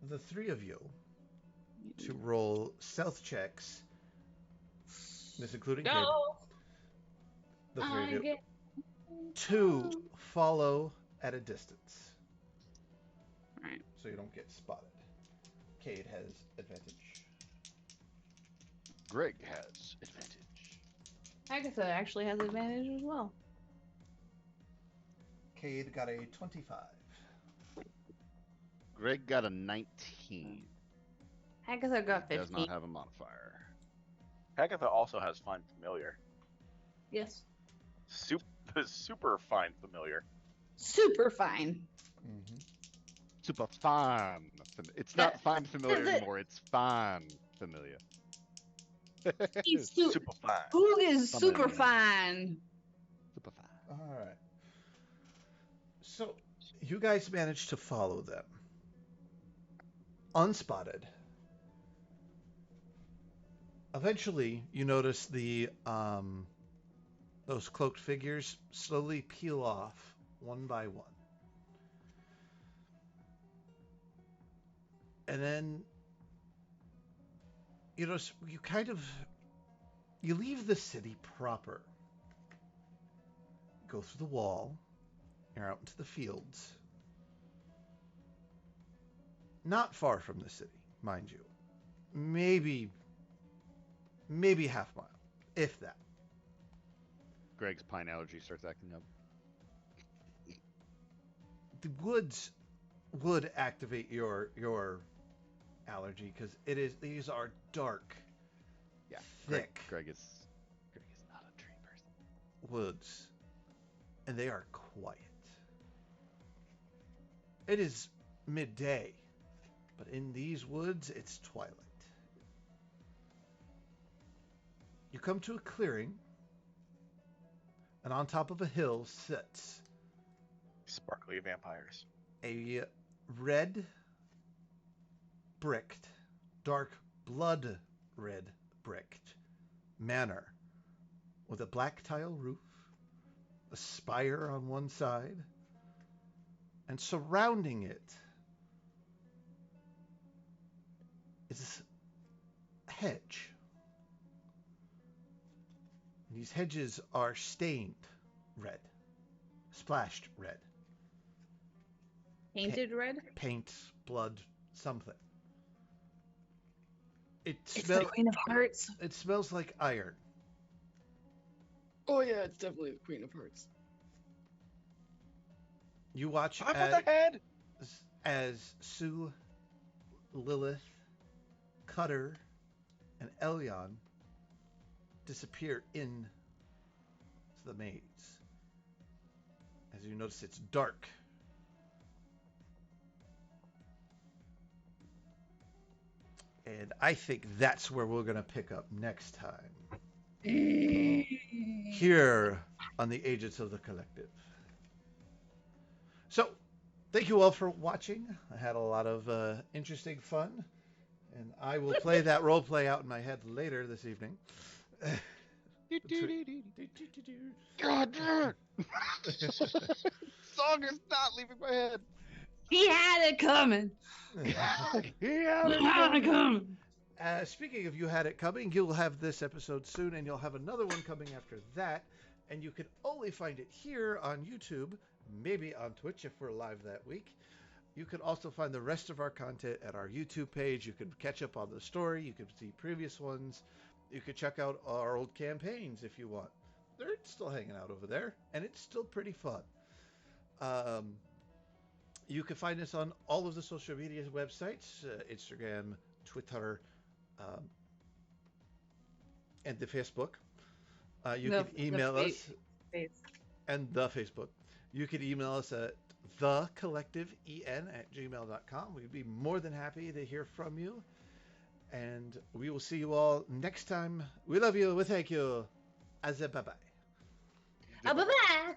the three of you to roll stealth checks. This including Cade. Go! The three of I you. get... To follow at a distance. Right. So you don't get spotted. Cade has advantage. Greg has advantage. Agatha actually has advantage as well. Cade got a 25. Greg got a 19. Agatha got 15. Does not have a modifier. Hagatha also has Find Familiar. Yes. Super Find Familiar. Super fine. Mm-hmm. Super fun. It's not find familiar anymore. It's fun familiar. He's Super Fine. Who is Fine. super fine? Super fun. All right. So you guys managed to follow them unspotted. Eventually, you notice those cloaked figures slowly peel off one by one. And then you leave the city proper. Go through the wall. You're out into the fields. Not far from the city, mind you. Maybe half mile, if that. Greg's pine allergy starts acting up. The woods would activate your allergy because these are dark, Yeah, thick Greg is not a tree person. woods, and they are quiet. It is midday, but in these woods, it's twilight. You come to a clearing, and on top of a hill sits Sparkly vampires. a red bricked, dark blood red bricked manor with a black tile roof, a spire on one side, and surrounding it is a hedge. These hedges are stained red, splashed red. Painted red? Paint, blood, something. It's the Queen of Hearts. It smells like iron. Oh yeah, it's definitely the Queen of Hearts. You watch I'm on the head. as Sue, Lilith, Cutter, and Elion disappear in the maze. As you notice, it's dark. And I think that's where we're going to pick up next time. Here on the Agents of the Collective. So, thank you all for watching. I had a lot of interesting fun. And I will play that role play out in my head later this evening. God damn it! Song is not leaving my head. He had it coming. He had He had it coming. Speaking of You Had It Coming, you'll have this episode soon, and you'll have another one coming after that. And you can only find it here on YouTube, maybe on Twitch if we're live that week. You can also find the rest of our content at our YouTube page. You can catch up on the story. You can see previous ones. You can check out our old campaigns if you want. They're still hanging out over there, and it's still pretty fun. You can find us on all of the social media websites, Instagram, Twitter, and the Facebook. You can email us. And the Facebook. You can email us at thecollectiveen@gmail.com. We'd be more than happy to hear from you. And we will see you all next time. We love you. We thank you. Bye-bye. Bye-bye.